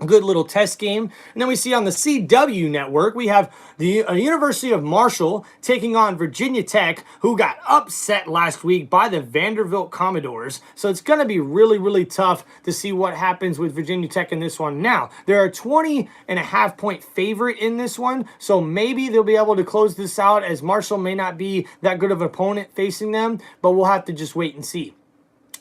A good little test game. And then we see on the CW network, we have the University of Marshall taking on Virginia Tech, who got upset last week by the Vanderbilt Commodores. So it's going to be really, really tough to see what happens with Virginia Tech in this one. Now, they're a 20.5-point favorite in this one, so maybe they'll be able to close this out, as Marshall may not be that good of an opponent facing them, but we'll have to just wait and see.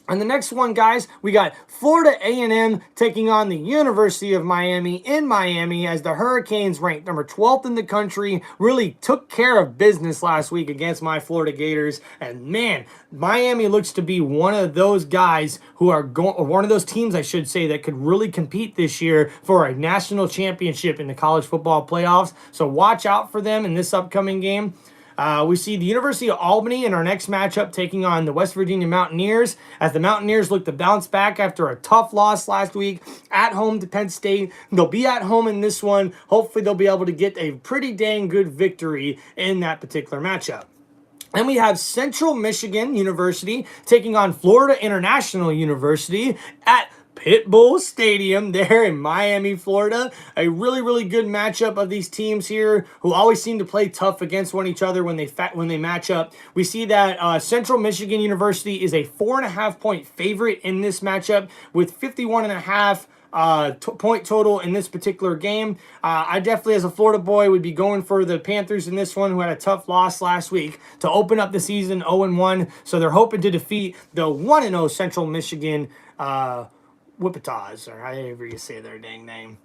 And the next one, guys, we got Florida A&M taking on the University of Miami in Miami, as the Hurricanes, ranked number 12th in the country, really took care of business last week against my Florida Gators. And man, Miami looks to be one of those guys who are going, or one of those teams, I should say, that could really compete this year for a national championship in the college football playoffs. So watch out for them in this upcoming game. We see the University of Albany in our next matchup taking on the West Virginia Mountaineers, as the Mountaineers look to bounce back after a tough loss last week at home to Penn State. They'll be at home in this one. Hopefully they'll be able to get a pretty dang good victory in that particular matchup. And we have Central Michigan University taking on Florida International University at Pitbull Stadium there in Miami, Florida. A really, really good matchup of these teams here, who always seem to play tough against one each other when they match up. We see that Central Michigan University is a 4.5-point favorite in this matchup with 51.5 point total in this particular game. I definitely, as a Florida boy, would be going for the Panthers in this one, who had a tough loss last week to open up the season 0-1. So they're hoping to defeat the 1-0 Central Michigan Whippetas, or however you say their dang name.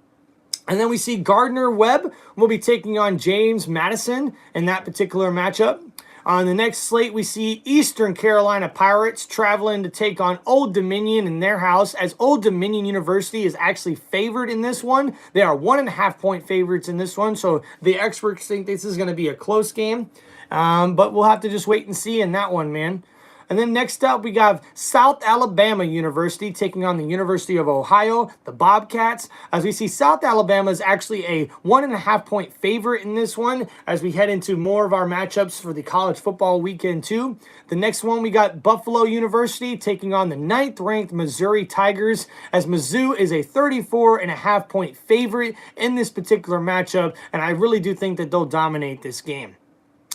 And then we see Gardner Webb will be taking on James Madison in that particular matchup. On the next slate, we see Eastern Carolina Pirates traveling to take on Old Dominion in their house, as Old Dominion University is actually favored in this one. They are 1.5-point favorites in this one, so the experts think this is going to be a close game. But we'll have to just wait and see in that one, man. And then next up, we got South Alabama University taking on the University of Ohio, the Bobcats. As we see, South Alabama is actually a 1.5-point favorite in this one, as we head into more of our matchups for the college football weekend too. The next one, we got Buffalo University taking on the 9th-ranked Missouri Tigers, as Mizzou is a 34.5-point favorite in this particular matchup, and I really do think that they'll dominate this game.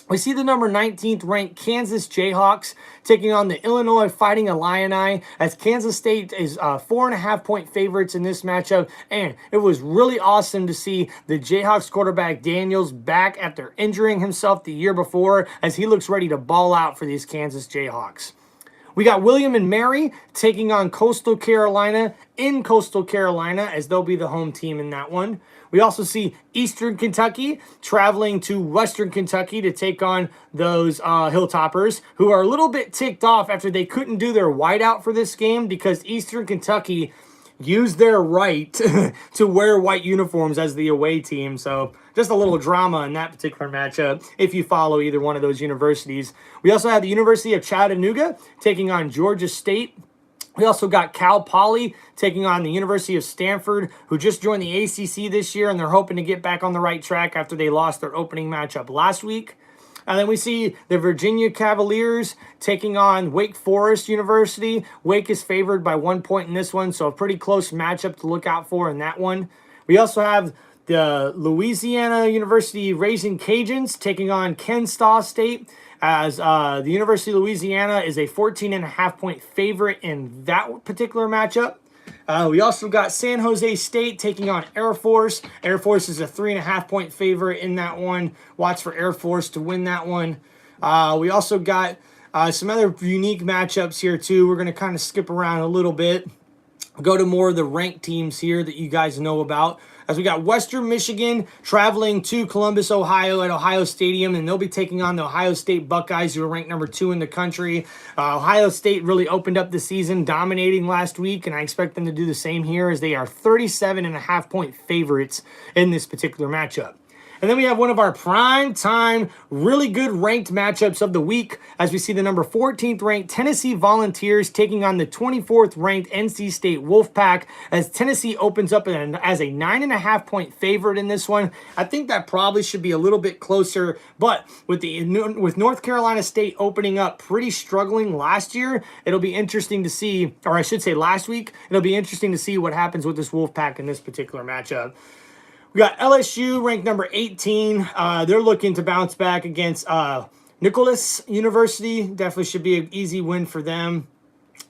We see the number 19th ranked Kansas Jayhawks taking on the Illinois Fighting Illini, as Kansas State is 4.5-point favorites in this matchup. And it was really awesome to see the Jayhawks quarterback Daniels back after injuring himself the year before, as he looks ready to ball out for these Kansas Jayhawks. We got William and Mary taking on Coastal Carolina in Coastal Carolina, as they'll be the home team in that one. We also see Eastern Kentucky traveling to Western Kentucky to take on those Hilltoppers, who are a little bit ticked off after they couldn't do their whiteout for this game, because Eastern Kentucky used their right to wear white uniforms as the away team. So just a little drama in that particular matchup if you follow either one of those universities. We also have the University of Chattanooga taking on Georgia State. We also got Cal Poly taking on the University of Stanford, who just joined the ACC this year, and they're hoping to get back on the right track after they lost their opening matchup last week. And then we see the Virginia Cavaliers taking on Wake Forest University. Wake is favored by 1 point in this one, so a pretty close matchup to look out for in that one. We also have the Louisiana University Raising Cajuns taking on Kennesaw State, as the University of Louisiana is a 14.5-point favorite in that particular matchup. We also got San Jose State taking on Air Force. Air Force is a 3.5-point favorite in that one. Watch for Air Force to win that one. We also got some other unique matchups here too. We're going to kind of skip around a little bit. go to more of the ranked teams here that you guys know about. As we got Western Michigan traveling to Columbus, Ohio at Ohio Stadium, and they'll be taking on the Ohio State Buckeyes, who are ranked number 2 in the country. Ohio State really opened up the season dominating last week, and I expect them to do the same here, as they are 37.5-point favorites in this particular matchup. And then we have one of our prime time, really good ranked matchups of the week, as we see the number 14th ranked Tennessee Volunteers taking on the 24th ranked NC State Wolfpack, as Tennessee opens up as a 9.5-point favorite in this one. I think that probably should be a little bit closer, but with North Carolina State opening up pretty struggling last year, it'll be interesting to see, or I should say last week, it'll be interesting to see what happens with this Wolfpack in this particular matchup. We got LSU ranked number 18. They're looking to bounce back against Nicholas University. Definitely should be an easy win for them.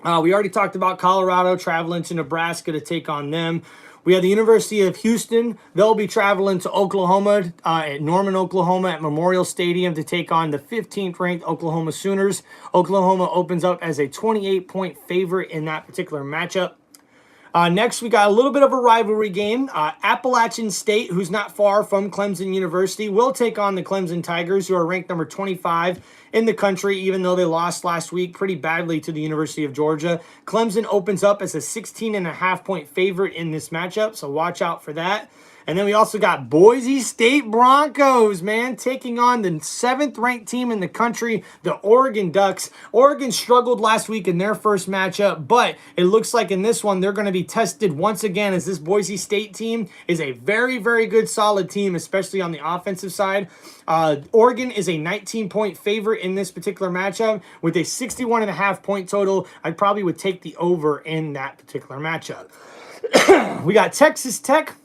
We already talked about Colorado traveling to Nebraska to take on them. We have the University of Houston. They'll be traveling to Oklahoma at Norman, Oklahoma at Memorial Stadium to take on the 15th ranked Oklahoma Sooners. Oklahoma opens up as a 28-point favorite in that particular matchup. Next, we got a little bit of a rivalry game. Appalachian State, who's not far from Clemson University, will take on the Clemson Tigers, who are ranked number 25 in the country, even though they lost last week pretty badly to the University of Georgia. Clemson opens up as a 16.5-point favorite in this matchup, so watch out for that. And then we also got Boise State Broncos, man, taking on the 7th-ranked team in the country, the Oregon Ducks. Oregon struggled last week in their first matchup, but it looks like in this one they're going to be tested once again, as this Boise State team is a very, very good, solid team, especially on the offensive side. Oregon is a 19-point favorite in this particular matchup with a 61.5-point total. I probably would take the over in that particular matchup. We got Texas Tech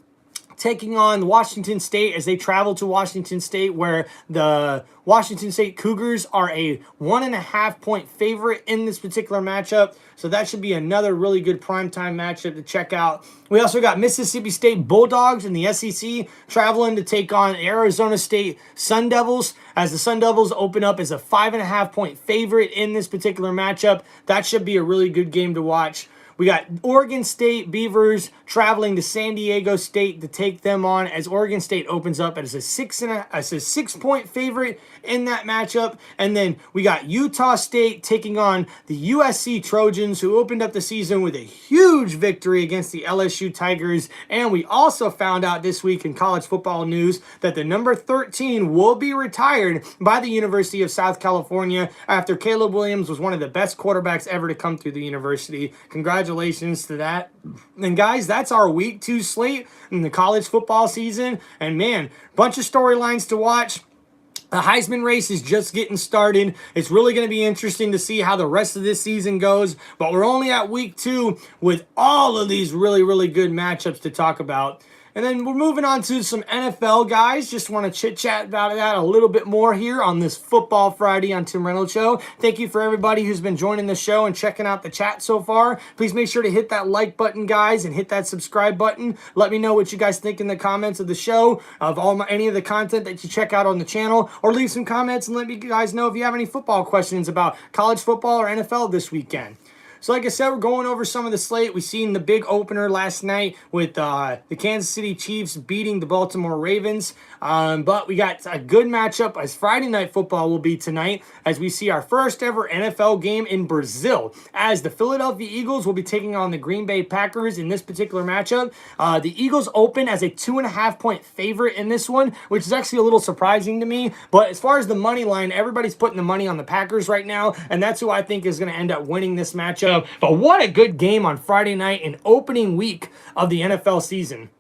taking on Washington State as they travel to Washington State, where the Washington State Cougars are a 1.5-point favorite in this particular matchup. So that should be another really good primetime matchup to check out. We also got Mississippi State Bulldogs in the SEC traveling to take on Arizona State Sun Devils, as the Sun Devils open up as a 5.5-point favorite in this particular matchup. That should be a really good game to watch. We got Oregon State Beavers traveling to San Diego State to take them on, as Oregon State opens up as a 6-point favorite in that matchup. And then we got Utah State taking on the USC Trojans, who opened up the season with a huge victory against the LSU Tigers. And we also found out this week in college football news that the number 13 will be retired by the University of South California after Caleb Williams was one of the best quarterbacks ever to come through the university. Congratulations to that. And guys, that's our week 2 slate in the college football season. And man, bunch of storylines to watch. The Heisman race is just getting started. It's really going to be interesting to see how the rest of this season goes. But we're only at week 2 with all of these really, really good matchups to talk about. And then we're moving on to some NFL, guys. Just want to chit-chat about that a little bit more here on this Football Friday on Tim Reynolds Show. Thank you for everybody who's been joining the show and checking out the chat so far. Please make sure to hit that like button, guys, and hit that subscribe button. Let me know what you guys think in the comments of the show, of any of the content that you check out on the channel, or leave some comments and let me guys know if you have any football questions about college football or NFL this weekend. So like I said, we're going over some of the slate. We seen the big opener last night with the Kansas City Chiefs beating the Baltimore Ravens. But we got a good matchup, as Friday Night Football will be tonight, as we see our first ever NFL game in Brazil, as the Philadelphia Eagles will be taking on the Green Bay Packers in this particular matchup. The Eagles open as a 2.5-point favorite in this one, which is actually a little surprising to me. But as far as the money line, everybody's putting the money on the Packers right now, and that's who I think is going to end up winning this matchup. But what a good game on Friday night and opening week of the NFL season.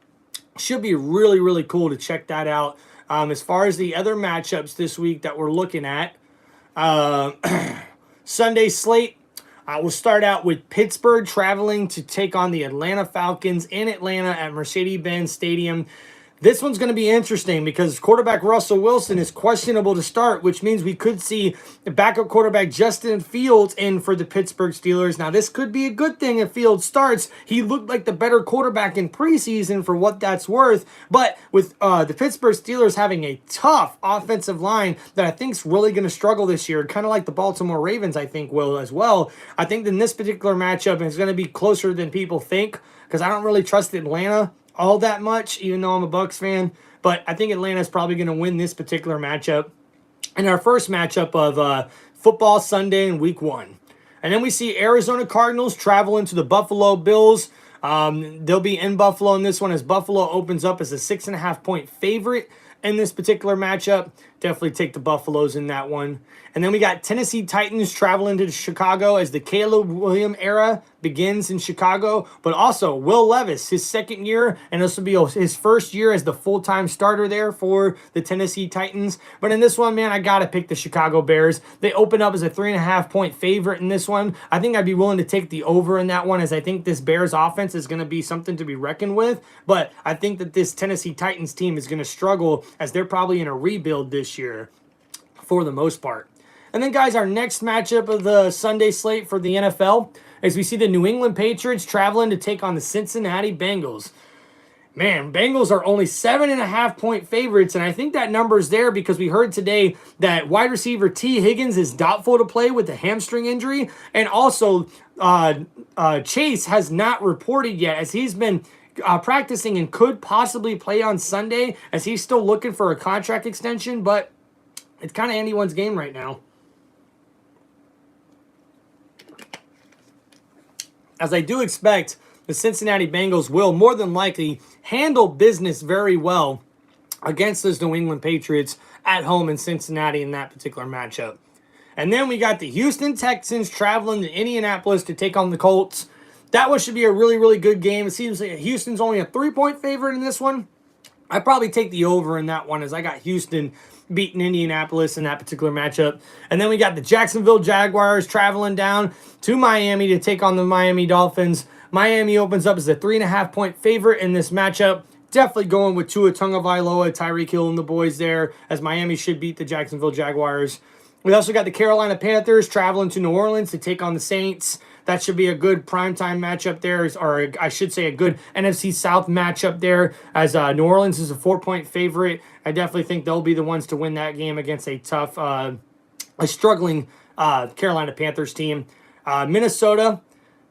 Should be really, really cool to check that out. As far as the other matchups this week that we're looking at, Sunday slate, we'll start out with Pittsburgh traveling to take on the Atlanta Falcons in Atlanta at Mercedes-Benz Stadium. This one's going to be interesting because quarterback Russell Wilson is questionable to start, which means we could see the backup quarterback Justin Fields in for the Pittsburgh Steelers. Now, this could be a good thing if Fields starts. He looked like the better quarterback in preseason for what that's worth. But with the Pittsburgh Steelers having a tough offensive line that I think is really going to struggle this year, kind of like the Baltimore Ravens, I think will as well. I think in this particular matchup, it's going to be closer than people think because I don't really trust Atlanta all that much, even though I'm a Bucs fan. But I think Atlanta's probably going to win this particular matchup. And our first matchup of football Sunday in week 1. And then we see Arizona Cardinals travel into the Buffalo Bills. They'll be in Buffalo in this one as Buffalo opens up as a 6.5-point favorite in this particular matchup. Definitely take the Buffaloes in that one. And then we got Tennessee Titans traveling to Chicago as the Caleb Williams era begins in Chicago. But also Will Levis, his second year, and this will be his first year as the full-time starter there for the Tennessee Titans. But in this one, man, I got to pick the Chicago Bears. They open up as a 3.5-point favorite in this one. I think I'd be willing to take the over in that one as I think this Bears offense is going to be something to be reckoned with. But I think that this Tennessee Titans team is going to struggle as they're probably in a rebuild this year for the most part. And then, guys, our next matchup of the Sunday slate for the NFL is we see the New England Patriots traveling to take on the Cincinnati Bengals. Man, Bengals are only 7.5-point favorites, and I think that number is there because we heard today that wide receiver T. Higgins is doubtful to play with a hamstring injury, and also Chase has not reported yet as he's been practicing and could possibly play on Sunday as he's still looking for a contract extension, but it's kind of anyone's game right now. As I do expect, the Cincinnati Bengals will more than likely handle business very well against those New England Patriots at home in Cincinnati in that particular matchup. And then we got the Houston Texans traveling to Indianapolis to take on the Colts. That one should be a really, really good game. It seems like Houston's only a 3-point favorite in this one. I'd probably take the over in that one as I got Houston beating Indianapolis in that particular matchup. And then we got the Jacksonville Jaguars traveling down to Miami to take on the Miami Dolphins. Miami opens up as a 3.5-point favorite in this matchup. Definitely going with Tua Tagovailoa, Tyreek Hill, and the boys there as Miami should beat the Jacksonville Jaguars. We also got the Carolina Panthers traveling to New Orleans to take on the Saints. That should be a good primetime matchup there, or I should say a good NFC South matchup there, as New Orleans is a 4-point favorite. I definitely think they'll be the ones to win that game against a tough, a struggling Carolina Panthers team. Minnesota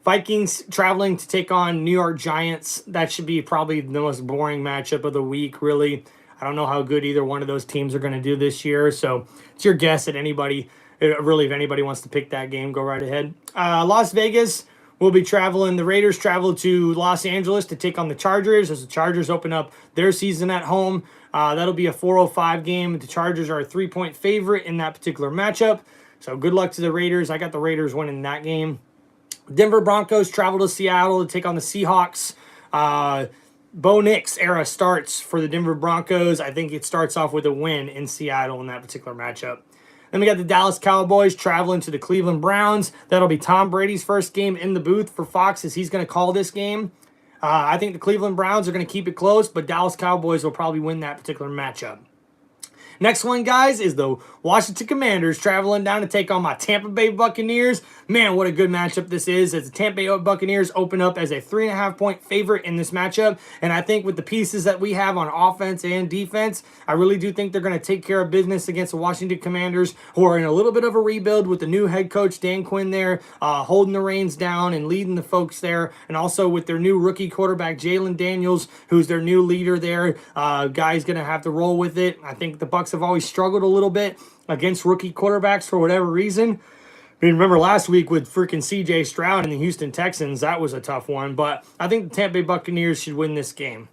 Vikings traveling to take on New York Giants. That should be probably the most boring matchup of the week, really. I don't know how good either one of those teams are going to do this year, so it's your guess at anybody. Really, if anybody wants to pick that game, go right ahead. Las Vegas will be traveling. The Raiders travel to Los Angeles to take on the Chargers as the Chargers open up their season at home. That'll be a 4:05 game. The Chargers are a 3-point favorite in that particular matchup. So good luck to the Raiders. I got the Raiders winning that game. Denver Broncos travel to Seattle to take on the Seahawks. Bo Nix era starts for the Denver Broncos. I think it starts off with a win in Seattle in that particular matchup. Then we got the Dallas Cowboys traveling to the Cleveland Browns. That'll be Tom Brady's first game in the booth for Fox as he's going to call this game. I think the Cleveland Browns are going to keep it close, but Dallas Cowboys will probably win that particular matchup. Next one, guys, is the Washington Commanders traveling down to take on my Tampa Bay Buccaneers. Man, what a good matchup this is as the Tampa Bay Buccaneers open up as a 3.5-point favorite in this matchup. And I think with the pieces that we have on offense and defense, I really do think they're going to take care of business against the Washington Commanders, who are in a little bit of a rebuild with the new head coach, Dan Quinn, there, holding the reins down and leading the folks there. And also with their new rookie quarterback, Jalen Daniels, who's their new leader there. Guy's going to have to roll with it. I think the Bucs have always struggled a little bit against rookie quarterbacks for whatever reason. I mean, remember last week with freaking C.J. Stroud and the Houston Texans, that was a tough one. But I think the Tampa Bay Buccaneers should win this game.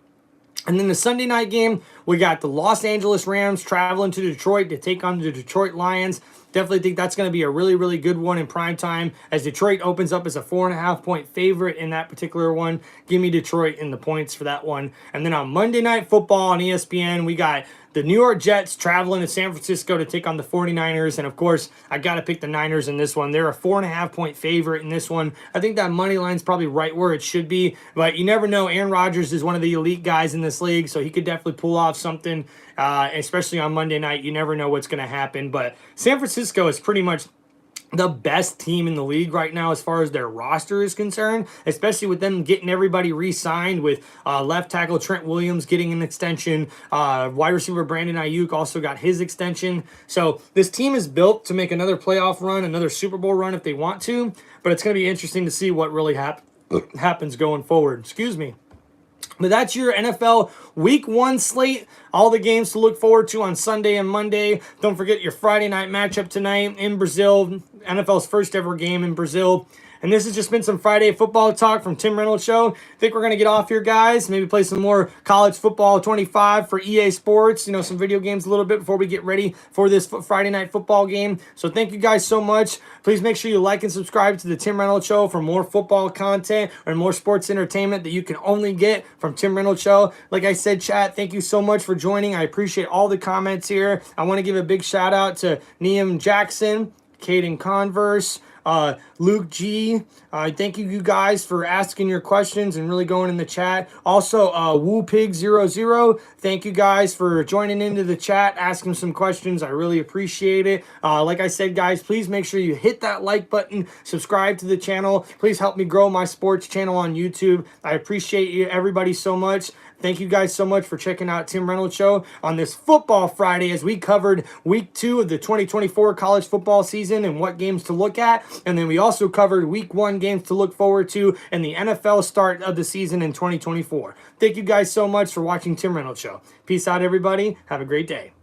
And then the Sunday night game, we got the Los Angeles Rams traveling to Detroit to take on the Detroit Lions. Definitely think that's going to be a really, really good one in prime time as Detroit opens up as a 4.5-point favorite in that particular one. Give me Detroit in the points for that one. And then on Monday Night Football on ESPN, we got the New York Jets traveling to San Francisco to take on the 49ers. And of course, I got to pick the Niners in this one. They're a 4.5-point favorite in this one. I think that money line's probably right where it should be, but you never know. Aaron Rodgers is one of the elite guys in this league, so he could definitely pull off something, especially on Monday night. You never know what's going to happen, but San Francisco is pretty much the best team in the league right now as far as their roster is concerned, especially with them getting everybody re-signed, with left tackle Trent Williams getting an extension. Wide receiver Brandon Ayuk also got his extension. So this team is built to make another playoff run, another Super Bowl run if they want to, but it's going to be interesting to see what really happens going forward. Excuse me. But that's your NFL Week 1 slate. All the games to look forward to on Sunday and Monday. Don't forget your Friday night matchup tonight in Brazil. NFL's first ever game in Brazil. And this has just been some Friday football talk from Tim Reynolds Show. I think we're going to get off here, guys. Maybe play some more College Football 25 for EA Sports. Some video games a little bit before we get ready for this Friday night football game. So thank you guys so much. Please make sure you like and subscribe to the Tim Reynolds Show for more football content and more sports entertainment that you can only get from Tim Reynolds Show. Like I said, chat, thank you so much for joining. I appreciate all the comments here. I want to give a big shout out to Neam Jackson, Caden Converse, Luke G. Thank you guys for asking your questions and really going in the chat. Also, WooPig00. Thank you guys for joining into the chat, asking some questions. I really appreciate it. Like I said, guys, please make sure you hit that like button, subscribe to the channel. Please help me grow my sports channel on YouTube. I appreciate you, everybody, so much. Thank you guys so much for checking out Tim Reynolds Show on this Football Friday as we covered Week 2 of the 2024 college football season and what games to look at. And then we also covered Week 1 games to look forward to and the NFL start of the season in 2024. Thank you guys so much for watching Tim Reynolds Show. Peace out, everybody. Have a great day.